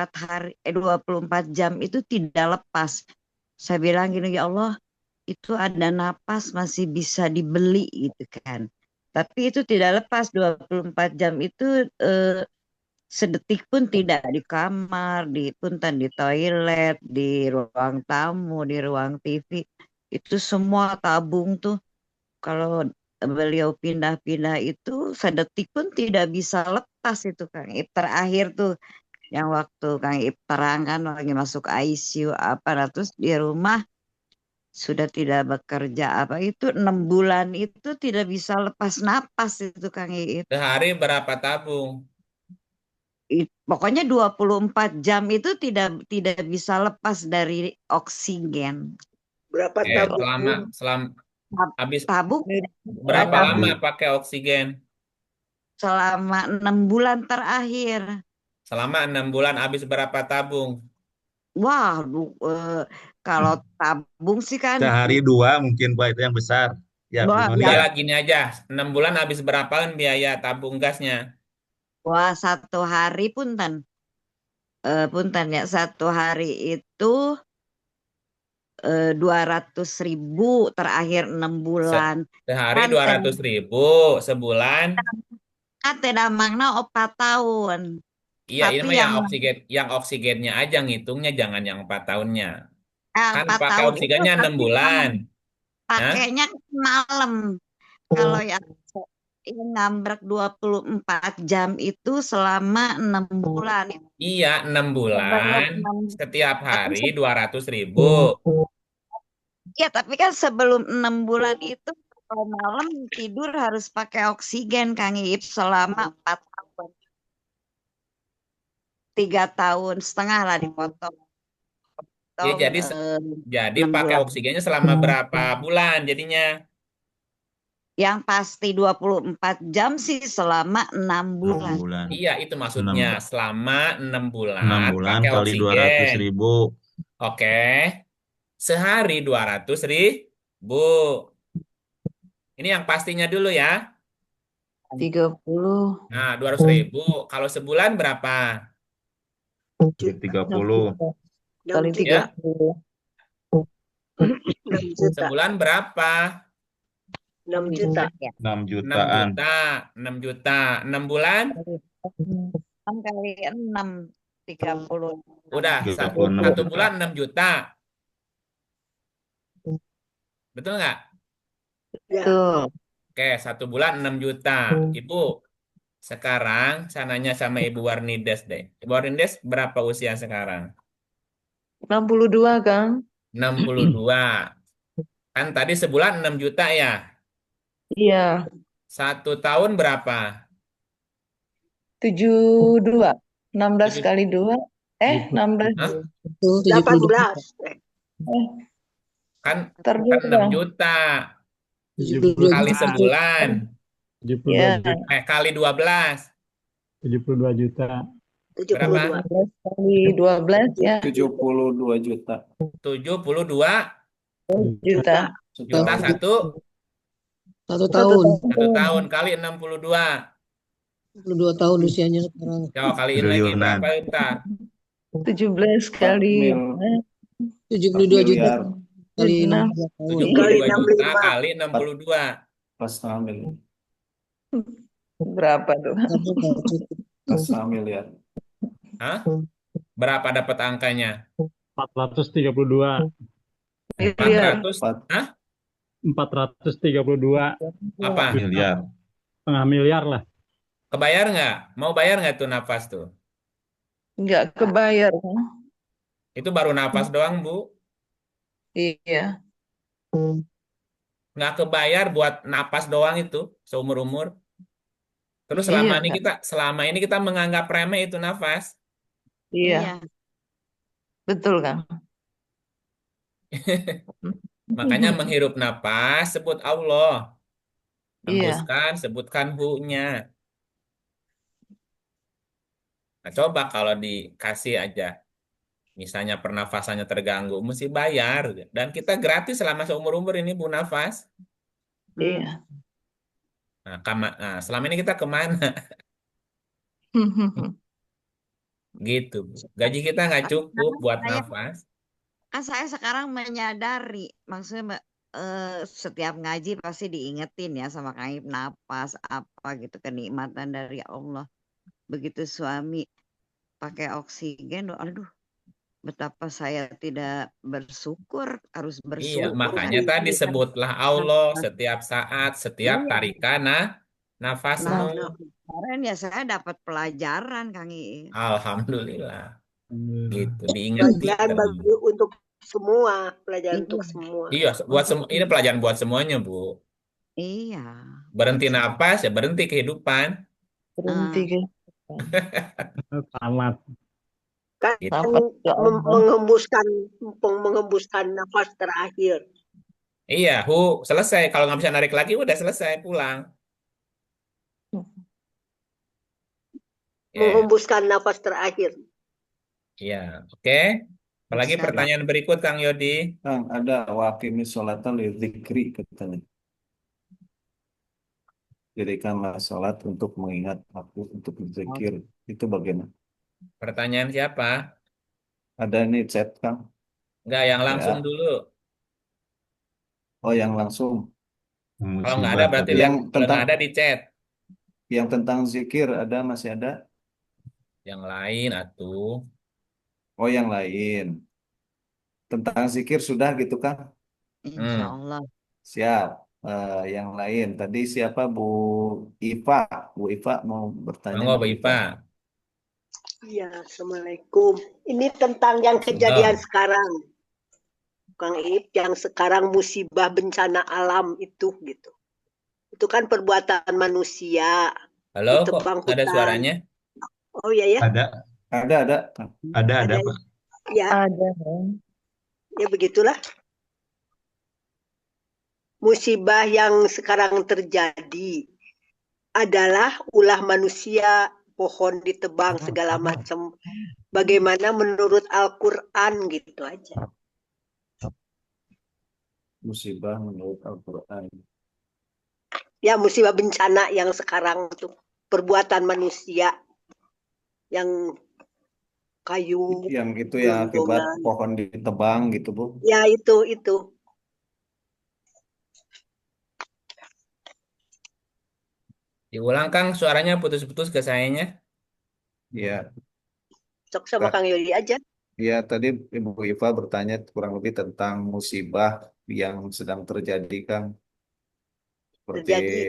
jam itu tidak lepas. Saya bilang gini, ya Allah, itu ada napas masih bisa dibeli gitu kan. Tapi itu tidak lepas 24 jam itu sedetik pun tidak di kamar, di punten di toilet, di ruang tamu, di ruang TV. Itu semua tabung tuh kalau beliau pindah-pindah itu sedetik pun tidak bisa lepas itu Kang Ip. Terakhir tuh yang waktu Kang Ip terang kan lagi masuk ICU apa terus di rumah sudah tidak bekerja apa itu 6 bulan itu tidak bisa lepas napas itu Kang Ip. Sehari berapa tabung? Pokoknya 24 jam itu tidak bisa lepas dari oksigen. Berapa tabung? Selama habis Tabung berapa lama pakai oksigen? selama 6 bulan terakhir. Selama 6 bulan habis berapa tabung? Wah, kalau tabung sih kan Sehari 2 mungkin Pak itu yang besar. Ya, Bu Noni Udah ya. lah gini aja, 6 bulan habis berapaan biaya tabung gasnya? wah 1 hari punten ya 1 hari itu 200.000 terakhir 6 bulan. Sehari Kan 200.000, sebulan. tidak makna 4 tahun. Iya, ini Tapi mah yang yang oksigennya aja ngitungnya, jangan yang 4 tahunnya. Kan 4 pakai tahun itu oksigennya 6 tapi bulan. Hah? pakainya malam. Kalau yang ngambrek 24 jam itu selama 6 bulan. Iya, 6 bulan. Setiap Tapi hari 200.000. ya, tapi kan sebelum 6 bulan itu kalau malam tidur harus pakai oksigen Kang Ip selama 4 tahun. 3,5 tahun lah dipotong. Ya, jadi 6 pakai bulan. oksigennya selama berapa bulan jadinya? Yang pasti 24 jam sih selama 6 bulan. 6 bulan. Iya, itu maksudnya selama 6 bulan 6 bulan pakai kali oksigen. 200.000. Oke. Sehari 200.000. Ini yang pastinya dulu ya. 30. Nah, 200.000. Kalau sebulan berapa? 30. Kali 6 Ya, 30. 6 juta. sebulan berapa? 6 juta. 6 6 jutaan. juta. 6 juta. 6 bulan? 6 kali 6, 36. Udah, 36 satu juta. bulan 6 juta. Betul nggak? Ya. Tuh. Oke, 1 bulan 6 juta. Ibu, sekarang saya nanya sama Ibu Warnides deh. Ibu Warnides berapa usia sekarang? 62, Kang. 62. Kan tadi sebulan 6 juta ya. Iya, 1 tahun berapa? 72. 16 Tujuh- kali 2. 16. Hah? Itu 72 18. Kan Ntar dulu, 6 Kang. juta. 72 Kali juta. sebulan. 72 Ya, juta, Kali 12. 72 juta. 72. 16 kali 12 ya, 72 juta. 72 juta. juta Setahun. 1 1 tahun. 1 tahun kali 62. 62 tahun usianya sekarang. Coba kaliin lagi Triliunan. berapa juta? 17 kali 72 juta miliar. kali 6. 62 tahun. 72 Kali juta 65. kali 62. 4,5 miliar. Berapa tuh? Kamu nggak cukup. 4,5 miliar. Hah? Berapa dapat angkanya? 432. Miliar. 400? Hah? 432 Apa? Miliar. setengah miliar lah. Kebayar nggak? Mau bayar nggak tuh nafas tuh? Nggak kebayar. Itu baru nafas doang, Bu. Iya. Nggak kebayar buat napas doang itu seumur-umur. Terus Iya, selama ini kita menganggap remeh itu nafas. Iya, Iya. betul, Kang. Makanya menghirup napas sebut Allah. Iya. Hembuskan sebutkan hu-nya. Nah, coba kalau dikasih aja. Misalnya pernafasannya terganggu, mesti bayar. Dan kita gratis selama seumur-umur ini Bu nafas. Iya. Nah, selama ini kita kemana? Gitu, Bu. Gaji kita nggak cukup buat nafas. Kan saya sekarang menyadari, maksudnya setiap ngaji pasti diingetin ya sama Kang Ib, napas apa gitu, kenikmatan dari Allah. Begitu suami pakai oksigen, aduh, betapa saya tidak bersyukur, harus Iya, bersyukur. makanya tadi sebutlah Allah setiap saat, setiap Iya. tarikan nafasmu. Nah, kemarin ya saya dapat pelajaran Kang Ib. Alhamdulillah. Gitu, diingetin. Pelajaran bagi untuk semua, pelajaran Iya. untuk semua. Iya, ini pelajaran buat semuanya, Bu. Iya. Berhenti napas ya berhenti kehidupan. Berhenti, Kang. Tamat. Kan Nafas ya Allah. menghembuskan nafas terakhir. Iya, selesai. Kalau nggak bisa narik lagi, udah selesai, pulang. Ya, Menghembuskan nafas terakhir. iya. Oke. Apalagi Bisa, pertanyaan berikut, Kang Yodi. Kang, ada waqimis sholata li dzikri katanya. Dirikanlah sholat untuk mengingat aku, untuk berzikir. Itu bagaimana? Pertanyaan siapa? Ada nih chat, Kang. Enggak, yang langsung Ya. dulu. Oh, yang langsung. Kalau nggak ada, berarti Yang kalau nggak tentang ada di chat. yang tentang zikir masih ada? Yang lain, atuh. Oh, yang lain. Tentang zikir sudah gitu, Kang? Insya Allah. Siap. Yang lain tadi siapa Bu Iva? Bu Iva mau bertanya. Monggo, Bu Iva. Iya, Assalamualaikum. Ini tentang yang kejadian sekarang. Kang Ib, yang sekarang musibah bencana alam itu gitu. Itu kan perbuatan manusia. Halo, kok Ditebang nggak ada hutan. suaranya? Oh iya ya. Ada, Ada. ada, Ada. Pak. Ya, Ada. ya begitulah. Musibah yang sekarang terjadi adalah ulah manusia, pohon ditebang segala macam. Bagaimana menurut Al-Quran gitu aja. Musibah menurut Al-Quran. Ya, musibah bencana yang sekarang itu perbuatan manusia yang kayu. Yang itu ya akibat pohon ditebang gitu, Bu. Ya, itu. Diulang, Kang, suaranya putus-putus ke sayanya. Ya, Sok sama Kak. Kang Yuli aja. Ya, tadi Ibu Iva bertanya kurang lebih tentang musibah yang sedang terjadi, Kang. Seperti Terjadi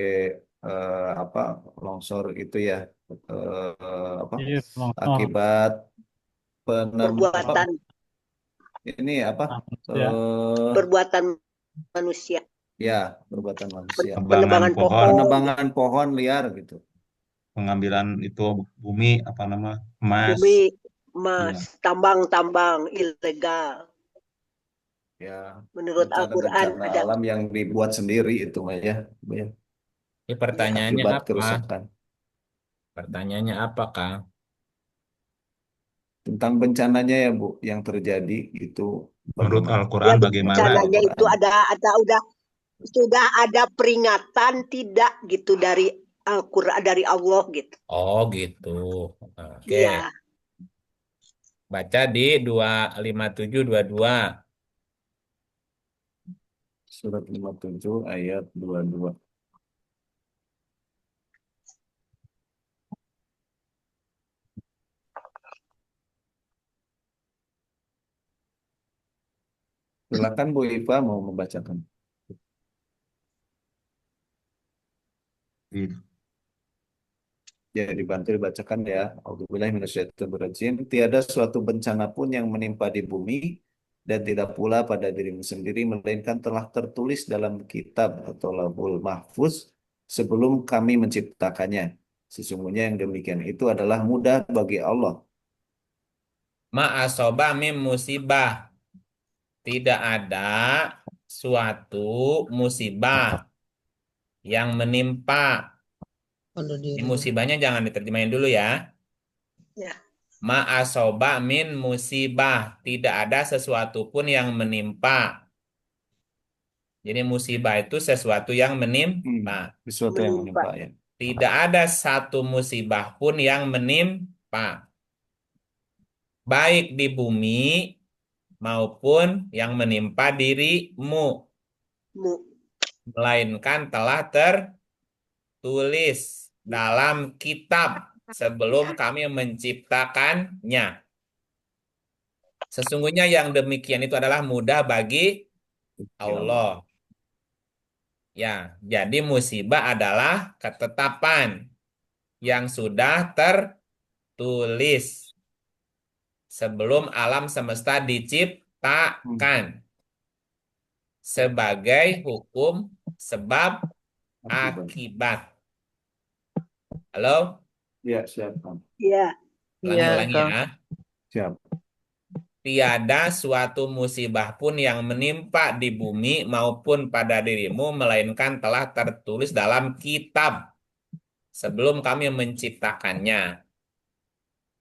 apa longsor itu ya, apa Iya, longsor. akibat apa perbuatan ini apa Ya, perbuatan manusia, ya perbuatan manusia, Tebangan penebangan pohon, pohon, penebangan pohon liar gitu. pengambilan itu bumi, apa nama, emas. bumi, Iya. emas, tambang-tambang ilegal. Ya, Menurut Al-Quran bencana-bencana ada alam yang dibuat sendiri itu Mbak, ya, Bu, ya, Ini pertanyaannya akibat apa? kerusakan. Pertanyaannya apa, Kang? Tentang bencananya ya Bu yang terjadi itu Menurut bagaimana? Al-Quran ya bagaimana? Menurut bencananya itu Al-Quran. ada udah sudah ada peringatan tidak gitu dari Al-Quran dari Allah gitu. Oh, gitu. Oke. Iya, Baca di 25722. Surat 57 ayat 22. Silakan Bu Iva mau membacakan. Ya, dibantu dibacakan ya. Auzubillahi minasyaitonirrajim. Tiada suatu bencana pun yang menimpa di bumi dan tidak pula pada dirimu sendiri melainkan telah tertulis dalam kitab atau Lauhul Mahfuz sebelum kami menciptakannya. Sesungguhnya yang demikian itu adalah mudah bagi Allah. Ma'asoba mim musibah. Tidak ada suatu musibah yang menimpa. pada Ini diri. musibahnya jangan diterjemahin dulu ya. ya. Ma'asoba min musibah. Tidak ada sesuatu pun yang menimpa. Jadi musibah itu sesuatu yang menimpa. Sesuatu yang Menimpa. menimpa ya. Tidak ada satu musibah pun yang menimpa. Baik di bumi maupun yang menimpa dirimu. Melainkan telah tertulis dalam kitab sebelum kami menciptakannya. Sesungguhnya yang demikian itu adalah mudah bagi Allah. Ya, jadi musibah adalah ketetapan yang sudah tertulis sebelum alam semesta diciptakan sebagai hukum sebab akibat. Halo? Ya, siap. Ya, Ulangi-ulangi Kang. ya. Siap. Tiada suatu musibah pun yang menimpa di bumi maupun pada dirimu, melainkan telah tertulis dalam kitab sebelum kami menciptakannya.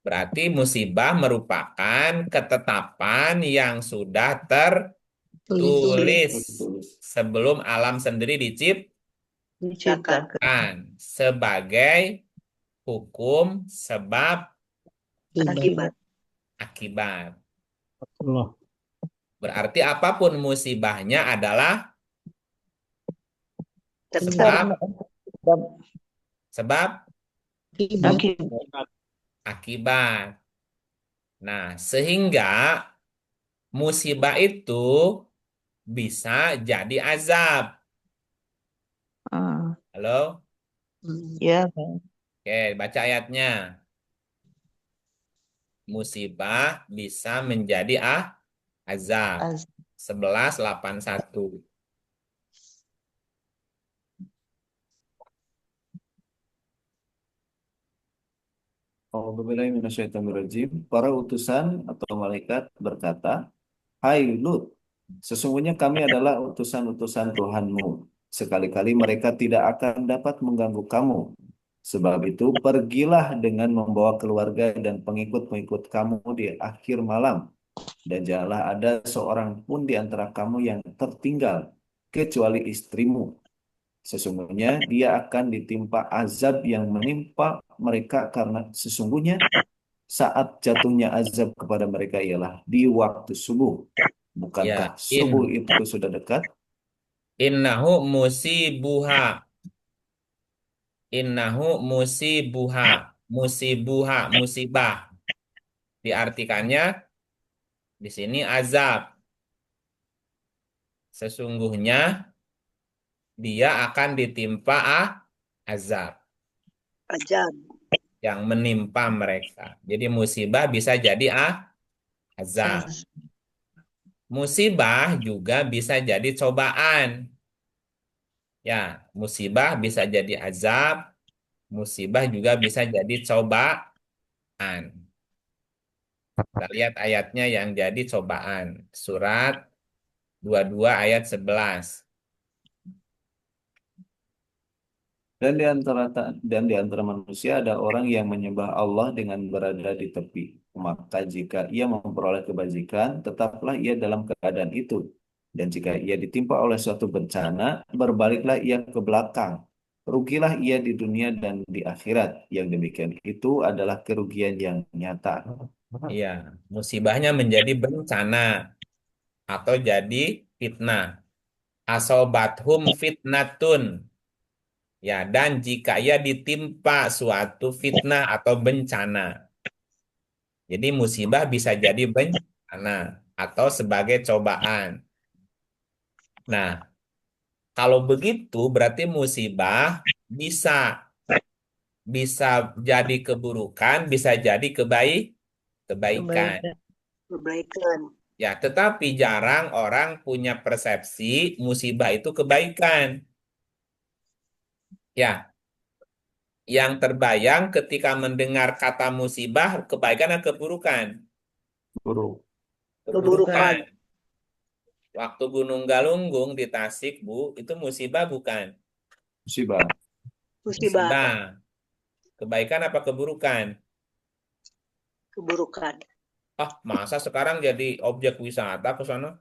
Berarti musibah merupakan ketetapan yang sudah tertulis sebelum alam sendiri diciptakan sebagai hukum sebab akibat. Allah. Berarti apapun musibahnya adalah sebab akibat. Nah, sehingga musibah itu bisa jadi azab. Halo? Ya, Oke, baca ayatnya. Musibah bisa menjadi azab. 11:81. Para utusan atau malaikat berkata, Hai Lut, sesungguhnya kami adalah utusan-utusan Tuhanmu. Sekali-kali mereka tidak akan dapat mengganggu kamu. Sebab itu pergilah dengan membawa keluarga dan pengikut-pengikut kamu di akhir malam. Dan janganlah ada seorang pun di antara kamu yang tertinggal, kecuali istrimu. Sesungguhnya dia akan ditimpa azab yang menimpa mereka karena sesungguhnya saat jatuhnya azab kepada mereka ialah di waktu subuh. Bukankah subuh itu sudah dekat? Innahu musibuha. Innahu musibuha. musibuha, musibah. Diartikannya di sini azab. Sesungguhnya dia akan ditimpa azab Ajab. yang menimpa mereka. Jadi musibah bisa jadi azab. Musibah juga bisa jadi cobaan. Ya, musibah bisa jadi azab, musibah juga bisa jadi cobaan. Kita lihat ayatnya yang jadi cobaan. Surat 22 ayat 11. Dan di antara manusia ada orang yang menyembah Allah dengan berada di tepi. Maka jika ia memperoleh kebajikan, tetaplah ia dalam keadaan itu. Dan jika ia ditimpa oleh suatu bencana, berbaliklah ia ke belakang. Rugilah ia di dunia dan di akhirat. Yang demikian itu adalah kerugian yang nyata. Iya, musibahnya menjadi bencana atau jadi fitnah. Asobathum fitnatun. Ya, dan jika ia ditimpa suatu fitnah atau bencana. Jadi musibah bisa jadi bencana atau sebagai cobaan. Nah, kalau begitu berarti musibah bisa bisa jadi keburukan, bisa jadi kebaikan. Kebaikan. Ya, tetapi jarang orang punya persepsi musibah itu kebaikan. Ya, yang terbayang ketika mendengar kata musibah, kebaikan atau keburukan? Buruk. Keburukan. Waktu Gunung Galunggung di Tasik, Bu, itu musibah bukan? Musibah. Musibah. Kebaikan apa keburukan? Keburukan. Masa sekarang jadi objek wisata ke sana?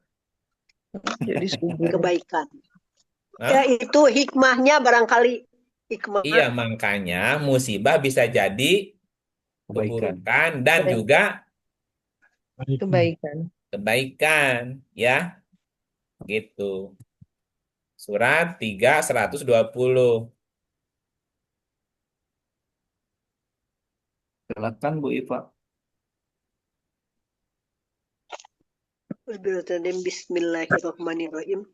Jadi Kebaikan. Hah? Ya itu hikmahnya barangkali. Hikmah. Iya, makanya musibah bisa jadi keburukan dan juga kebaikan, ya. Gitu. Surat 3, 120. Silakan Bu Iva. Bismillahirrahmanirrahim.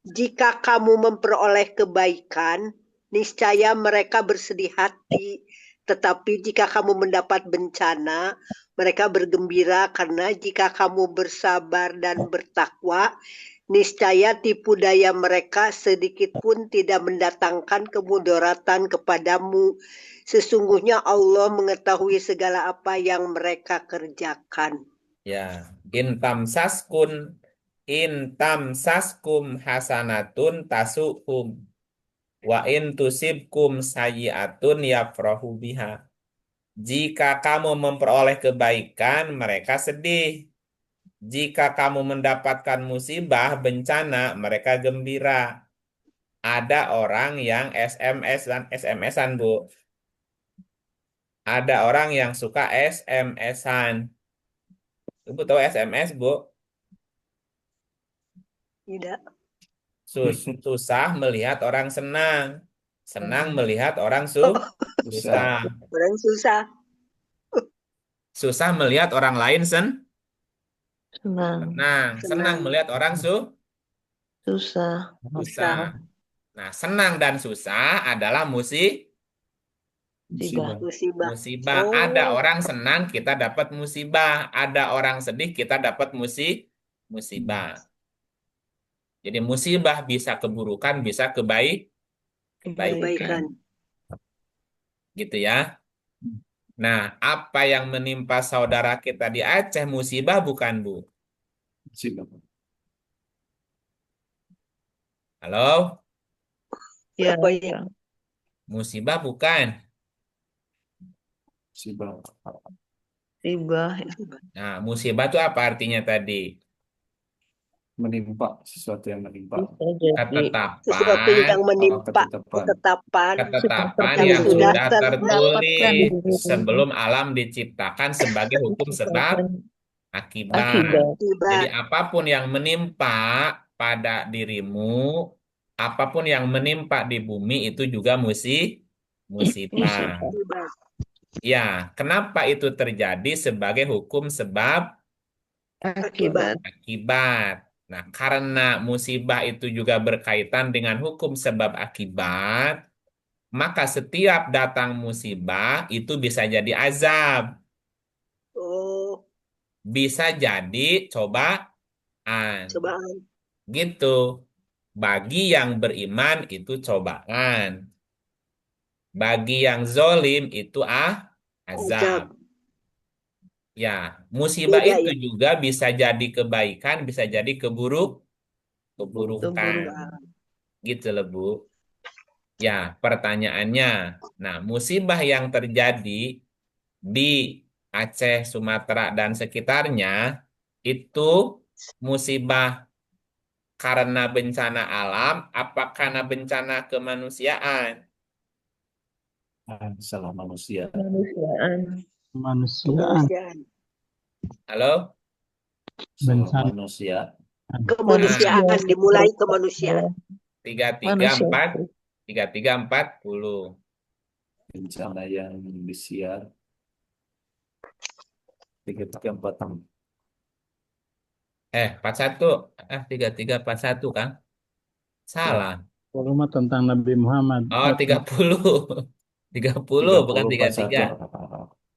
Jika kamu memperoleh kebaikan, niscaya mereka bersedih hati. Tetapi jika kamu mendapat bencana, mereka bergembira karena jika kamu bersabar dan bertakwa, niscaya tipu daya mereka sedikit pun tidak mendatangkan kemudaratan kepadamu. Sesungguhnya Allah mengetahui segala apa yang mereka kerjakan. Ya, intamsaskum hasanatun tasuhum wa in tusibkum sayyi'atun yafrahu biha. Jika kamu memperoleh kebaikan, mereka sedih. Jika kamu mendapatkan musibah, bencana, mereka gembira. Ada orang yang SMS-an, Bu. Ada orang yang suka SMS-an. Ibu tahu SMS, Bu? Tidak. Susah melihat orang senang. Senang melihat orang susah. Orang susah. Susah melihat orang lain senang. Senang melihat orang Susah. susah. Nah, senang dan susah adalah Musibah. musibah. Ada orang senang, kita dapat musibah. Ada orang sedih, kita dapat musibah. Jadi musibah bisa keburukan, bisa kebaikan. Gitu ya. Nah, apa yang menimpa saudara kita di Aceh musibah bukan, Bu? Musibah. Halo? Ya. Musibah bukan? Musibah. Nah, musibah itu apa artinya tadi? Menimpa, sesuatu yang menimpa. Ketetapan. Sesuatu yang menimpa. Ketetapan yang sudah tertulis sebelum alam diciptakan sebagai hukum sebab akibat. Jadi apapun yang menimpa pada dirimu, apapun yang menimpa di bumi itu juga musibah. Ya, kenapa itu terjadi sebagai hukum sebab Akibat. akibat. Nah, karena musibah itu juga berkaitan dengan hukum sebab akibat, maka setiap datang musibah itu bisa jadi azab, Oh, bisa jadi cobaan. cobaan. Gitu. Bagi yang beriman itu cobaan. Bagi yang zolim itu azab. Azab. Ya, musibah Beda itu ya. juga bisa jadi kebaikan, bisa jadi keburukan. Keburukan. Gitu loh, Bu. Ya, pertanyaannya. Nah, musibah yang terjadi di Aceh, Sumatera, dan sekitarnya itu musibah karena bencana alam, apa karena bencana kemanusiaan? Salah manusia. Kemanusiaan. Kemanusiaan. Kemanusiaan. Halo? Salah Bencana. manusia. Nah, Kemanusiaan dimulai kemanusiaan. 334, 3340. Bencana yang disiar. 334. 41. 3341 kan? Salah. Kalau mah tentang Nabi Muhammad. Oh, 30. 30 bukan 33.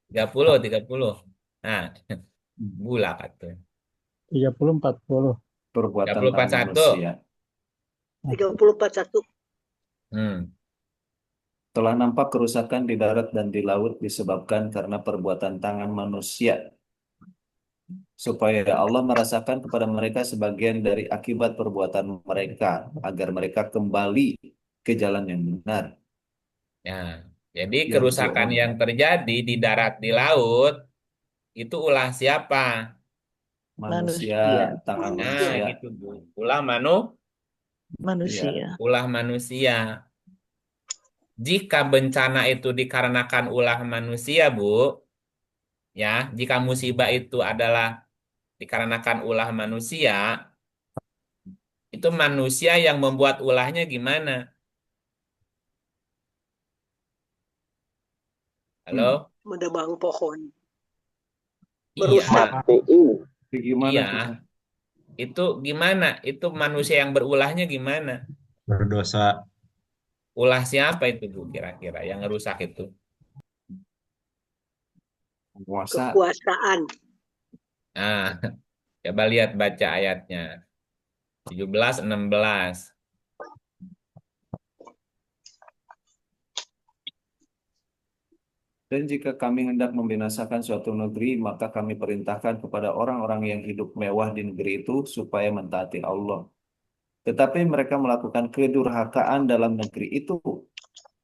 30, 30. Nah, bulak atuh. 30, 40. Perbuatan 30, tangan 41. manusia. 3041. Telah nampak kerusakan di darat dan di laut disebabkan karena perbuatan tangan manusia. Supaya Allah merasakan kepada mereka sebagian dari akibat perbuatan mereka, agar mereka kembali ke jalan yang benar. Ya, jadi kerusakan Yarji'un. yang terjadi di darat, di laut, itu ulah siapa? Manusia, Manusia. tangan Nah, manusia. gitu, Bu. Ulah Manusia. Iya. ulah manusia. Jika bencana itu dikarenakan ulah manusia, Bu, ya, jika musibah itu adalah dikarenakan ulah manusia, itu manusia yang membuat ulahnya gimana? Halo? Menebang pohon. Iya, Merusak. Gimana iya. tuh? Itu gimana? Itu manusia yang berulahnya gimana? Berdosa. Ulah siapa itu, Bu, kira-kira yang ngerusak itu? Penguasa. Kekuasaan. Nah, coba lihat baca ayatnya. 17, 16. Dan jika kami hendak membinasakan suatu negeri, maka kami perintahkan kepada orang-orang yang hidup mewah di negeri itu supaya mentaati Allah. Tetapi mereka melakukan kedurhakaan dalam negeri itu,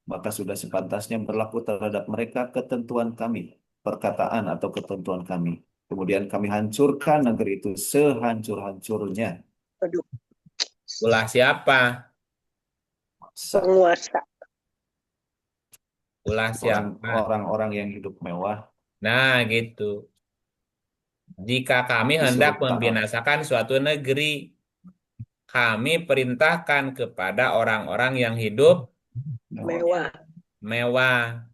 maka sudah sepantasnya berlaku terhadap mereka ketentuan kami, perkataan atau ketentuan kami. Kemudian kami hancurkan negeri itu sehancur-hancurnya. Aduh, Ulah siapa? penguasa. Ulah siapa? Orang-orang yang hidup mewah Nah, gitu. Jika kami hendak disuruh taat. membinasakan suatu negeri, kami perintahkan kepada orang-orang yang hidup Mewah. mewah.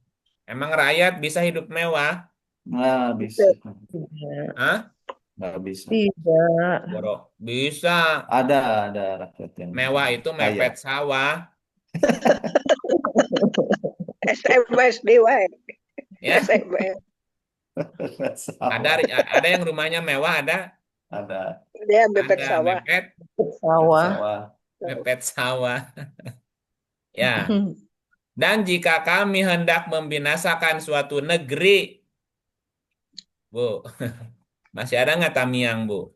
Emang rakyat bisa hidup mewah? Nah, bisa. Tidak. Hah? Nggak bisa. Tidak. Borok. Bisa. Ada rakyat yang Mewah itu kaya. mepet sawah. SMS dewa. Ya, SMS. ada yang rumahnya mewah, ada Dia ada mepet sawah. Sawah. mepet sawah. Ya. Dan jika kami hendak membinasakan suatu negeri, Bu, masih ada nggak tamiang, Bu?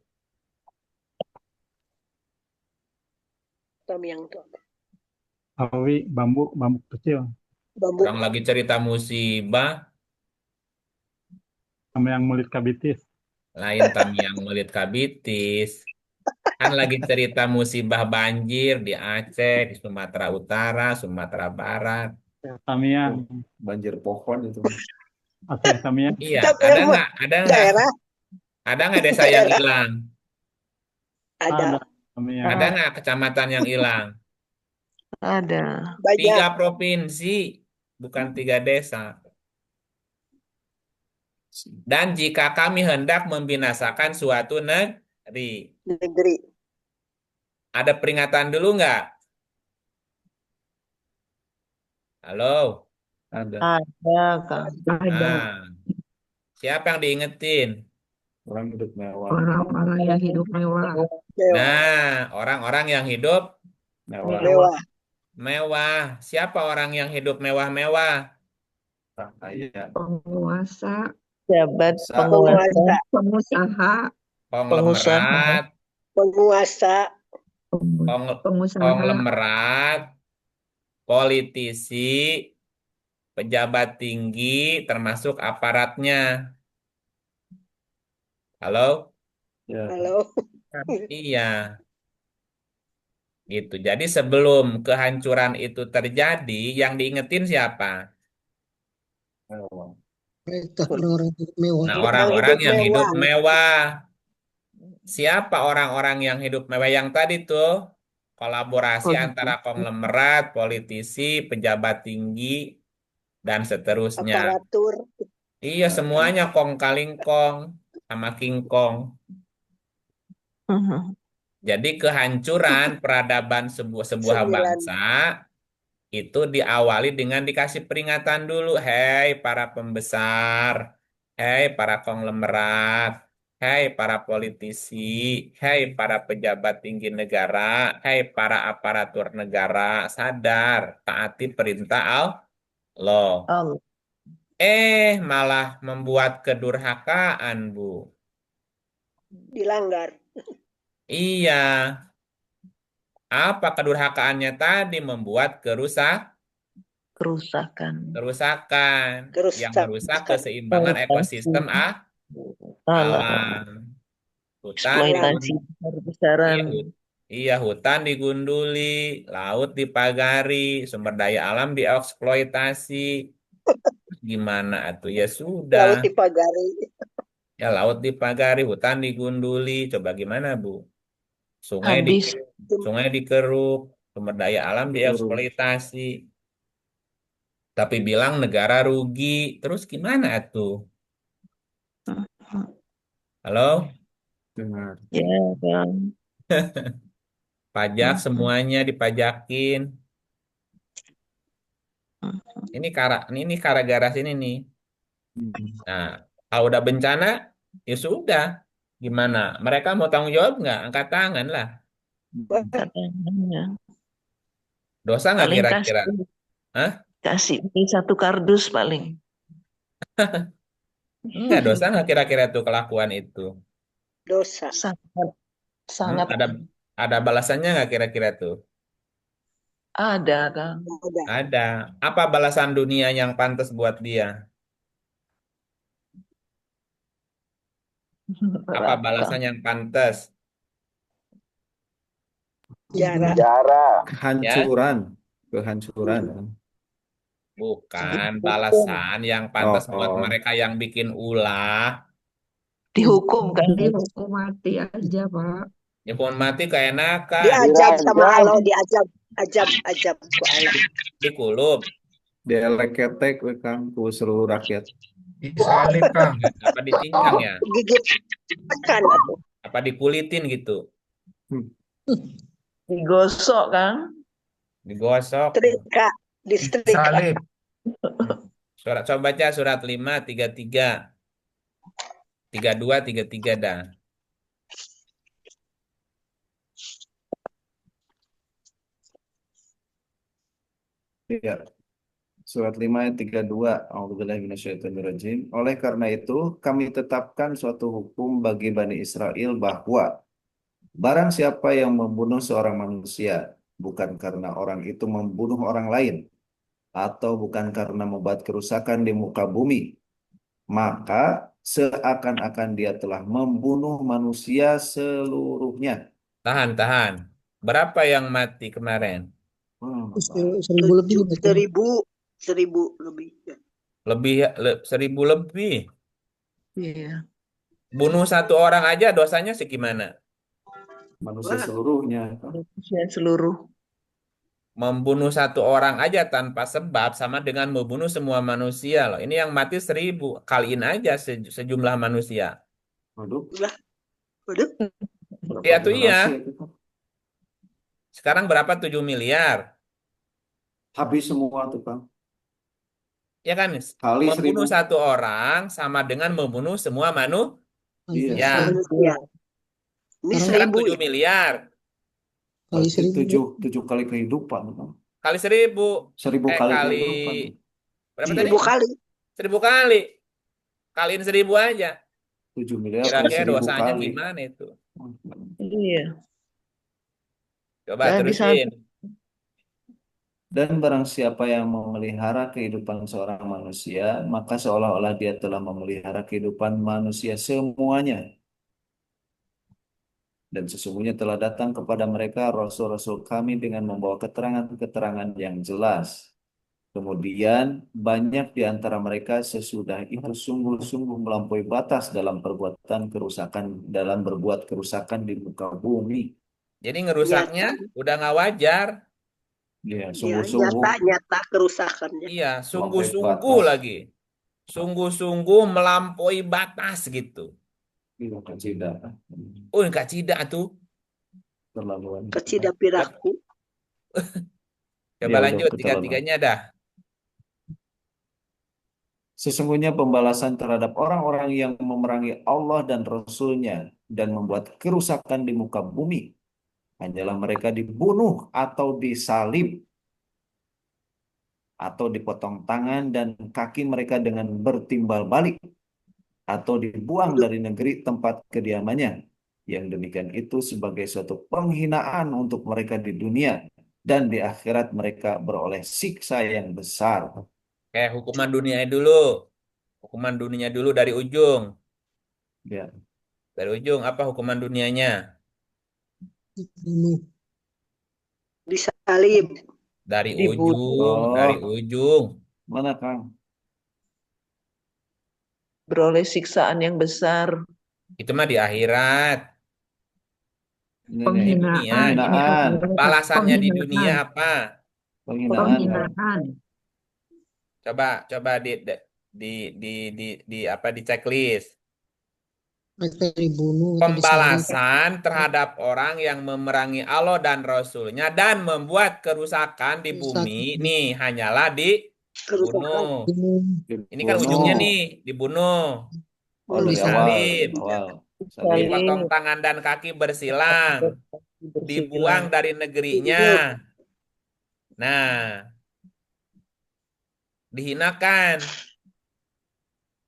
Tamiang tuh. Awi, bambu kecil. Bambu. Orang lagi cerita musibah, Sama yang mulut kabitis. lain tamiang melit kabitis. Kan lagi cerita musibah banjir di Aceh, di Sumatera Utara, Sumatera Barat. Tamiang. Banjir pohon itu. Aceh Tamiang. Iya, Tapi ada emang nggak? daerah Ada nggak desa yang daerah hilang? ada. Tamiang. Ada nggak kecamatan yang hilang? Ada. 3 Banyak. provinsi, bukan 3 desa. Dan jika kami hendak membinasakan suatu negeri. Negeri. Ada peringatan dulu nggak? Halo? Ada Ada, Kang. Ada Nah, siapa yang diingetin? orang hidup mewah, orang-orang yang hidup mewah. Mewah. Nah, orang-orang yang hidup mewah, Mewah. mewah. Siapa orang yang hidup mewah-mewah? kaya, Penguasa, Jabat bisa, penguasa, Penguasa. pengusaha, pengusaha, Konglomerat, Penguasa. pengusaha, konglomerat, politisi, pejabat tinggi, termasuk aparatnya. Halo? ya, Halo. Iya, gitu. Jadi sebelum kehancuran itu terjadi, yang diingetin siapa? mewah. Mereka orang-orang yang mewah. Nah, Yang orang-orang hidup yang hidup mewah. mewah. Siapa orang-orang yang hidup mewah yang tadi tuh? Kolaborasi antara konglomerat, politisi, pejabat tinggi, dan seterusnya. Aparatur. Iya, semuanya kong kaling kong sama king kong. Jadi kehancuran peradaban sebuah 9. bangsa itu diawali dengan dikasih peringatan dulu. Hei para pembesar, hei para konglomerat, hei para politisi, hei para pejabat tinggi negara, hei para aparatur negara, sadar, taati perintah Allah. Allah. Malah membuat kedurhakaan, Bu. Dilanggar. Iya, apa kedurhakaannya tadi? Membuat Kerusakan. kerusakan yang merusak Kerusakan. keseimbangan ekosistem Tanah. alam. Hutan Eksploitasi iya, besar-besaran. iya, hutan digunduli, laut dipagari, sumber daya alam dieksploitasi. Gimana atuh? Ya sudah, Laut dipagari. ya laut dipagari, hutan digunduli. Coba gimana, Bu? Sungai Habis. sungai dikeruk, sumber daya alam dieksploitasi. Tapi bilang negara rugi, terus gimana atuh? Halo? Dengar. Ya, Kang. Pajak semuanya dipajakin. Ini gara-gara sini nih. Nah, kalau udah bencana, ya sudah. Gimana? Mereka mau tanggung jawab nggak? Angkat tangan lah. Katanya. Dosa nggak Paling kira-kira? Hah? kasih beli satu kardus paling. Enggak, dosa nggak kira-kira tuh kelakuan itu? Dosa. Sangat Ada balasannya nggak kira-kira tuh? ada, Kang. Ada. Apa balasan dunia yang pantas buat dia? Apa balasan yang pantas? Jarak. Kehancuran, kehancuran. Bukan balasan yang pantas buat Oh. mereka yang bikin ulah. Dihukum kan? Dihukum mati aja, Pak. Ya hukuman mati keenakan. Diajab sama Allah. Ajab ku Allah. Dikulub. Dielek-ketek we Kang ku seluruh rakyat. Disalib, Kang. Apa dicincang ya? Gigit. Tekan aku. Apa dikulitin gitu? Digosok, Kang. Digosok. Setrika. Disetrika. Disalib. Coba baca surat 5, 33. 32, 33 dah. Ya. Surat 5 ayat 32. A'udzubillahi minasyaitonirrajim. Oleh karena itu, kami tetapkan suatu hukum bagi Bani Israel bahwa barang siapa yang membunuh seorang manusia, bukan karena orang itu membunuh orang lain, atau bukan karena membuat kerusakan di muka bumi, maka seakan-akan dia telah membunuh manusia seluruhnya. Tahan. Berapa yang mati kemarin? 1.000 lebih. 1.000 lebih. Lebih 1.000 lebih. Iya. Bunuh satu orang aja dosanya segimana? Manusia seluruhnya. Manusia seluruh. Membunuh satu orang aja tanpa sebab sama dengan membunuh semua manusia loh. Ini yang mati 1.000. Kaliin aja sejumlah manusia. Waduh, Lah, waduh. berapa Iya tuh iya. generasi itu? Sekarang berapa? 7 miliar. Habis semua tuh, Kang. Ya kan? Kali 1.000. Membunuh satu orang sama dengan membunuh semua manusia. Iya. Manusia. Ini Sekarang 1.000 7 ya? miliar. Kali Berarti 1.000. tujuh kali kehidupan, Kang. Kali 1.000. 1.000 kali Kali kehidupan. berapa Iya. tadi? 1.000 kali. 1.000 kali. Kaliin 1.000 aja. 7 miliar kali Kira-kira 1.000 dosanya kali. gimana itu? Iya. Coba Gak bisa. terusin. Dan barang siapa yang memelihara kehidupan seorang manusia, maka seolah-olah dia telah memelihara kehidupan manusia semuanya. Dan sesungguhnya telah datang kepada mereka rasul-rasul kami dengan membawa keterangan-keterangan yang jelas. Kemudian banyak di antara mereka sesudah itu sungguh-sungguh melampaui batas dalam perbuatan kerusakan, dalam berbuat kerusakan di muka bumi. Jadi ngerusaknya udah nggak wajar. Ya, Ya, sungguh-sungguh nyata kerusakannya. Iya, melampaui sungguh-sungguh batas. lagi. Sungguh-sungguh melampaui batas gitu. Iya, tidak. Oh, enggak tidak tuh. Terlaluan. Kecida piraku. Coba Ya, lanjut udah tiga-tiganya dah. Sesungguhnya pembalasan terhadap orang-orang yang memerangi Allah dan Rasul-Nya dan membuat kerusakan di muka bumi hanyalah mereka dibunuh atau disalib atau dipotong tangan dan kaki mereka dengan bertimbal balik atau dibuang dari negeri tempat kediamannya. Yang demikian itu sebagai suatu penghinaan untuk mereka di dunia dan di akhirat mereka beroleh siksa yang besar. Kayak hukuman dunia dulu. Hukuman dunia dulu dari ujung. Ya. Dari ujung apa hukuman dunianya? Dibunuh. Disalib. Dari Dibunuh. dari Oh, ujung. mana Kang? Beroleh siksaan yang besar. Itu mah di akhirat. Ini nih, Di dunia. Penghinaan. Ini penghinaan, balasannya di dunia Penghinaan. apa? penghinaan. Kang. Penghinaan. Coba di apa di checklist. Mereka dibunuh atau disalib. Pembalasan terhadap orang yang memerangi Allah dan Rasul-Nya dan membuat kerusakan di bumi nih hanyalah dibunuh. Dibunuh. Ini kan ujungnya nih dibunuh, Oh, dari awal, disalib, awal. Disalib. dipotong tangan dan kaki bersilang, dibuang dari negerinya. Nah, dihinakan,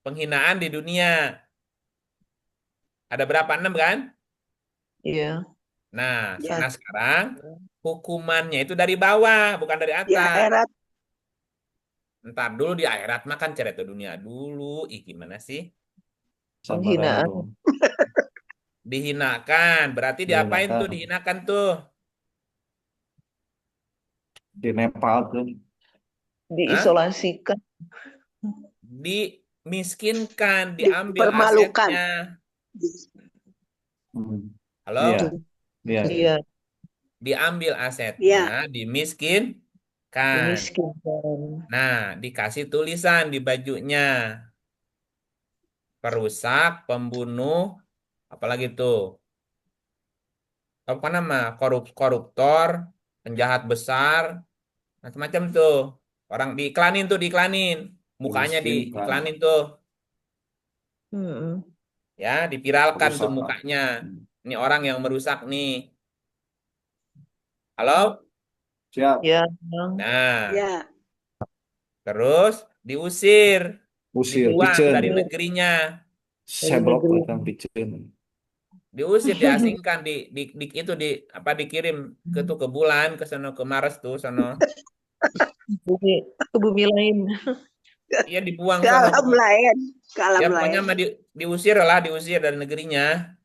penghinaan di dunia. Ada berapa? 6 kan? Iya. Nah, Ya. nah sekarang hukumannya itu dari bawah, bukan dari Di atas. akhirat. Ntar dulu di akhirat makan cerita dunia dulu. Ih, gimana sih? Penghinaan. Dihinakan. Berarti diapain tuh? Dihinakan. Dihinakan tuh. Di Nepal tuh. Diisolasikan. Dimiskinkan, diambil Dipermalukan. asetnya. Halo? Iya. Iya. Iya. Diambil asetnya, dimiskinkan. Dimiskinkan. Nah, dikasih tulisan di bajunya. Perusak, pembunuh, apalagi tuh? Apa nama? Koruptor, penjahat besar, macam-macam tuh. Orang diiklanin. Mukanya Dimiskinkan. diiklanin tuh. Ya, dipiralkan tuh Perusahaan. mukanya. Ini orang yang merusak nih. Halo? Siap. Ya. Nah, Ya. terus diusir, Usir, dibuang picen. dari negerinya. Seblok kan picen. Diusir, diasingkan, apa dikirim ke bulan, ke sono, ke Mars tuh, sono. Ke bumi lain. Iya, dibuang Ke sono. alam lain. Ke alam Ya, lain. pokoknya mah diusir dari negerinya.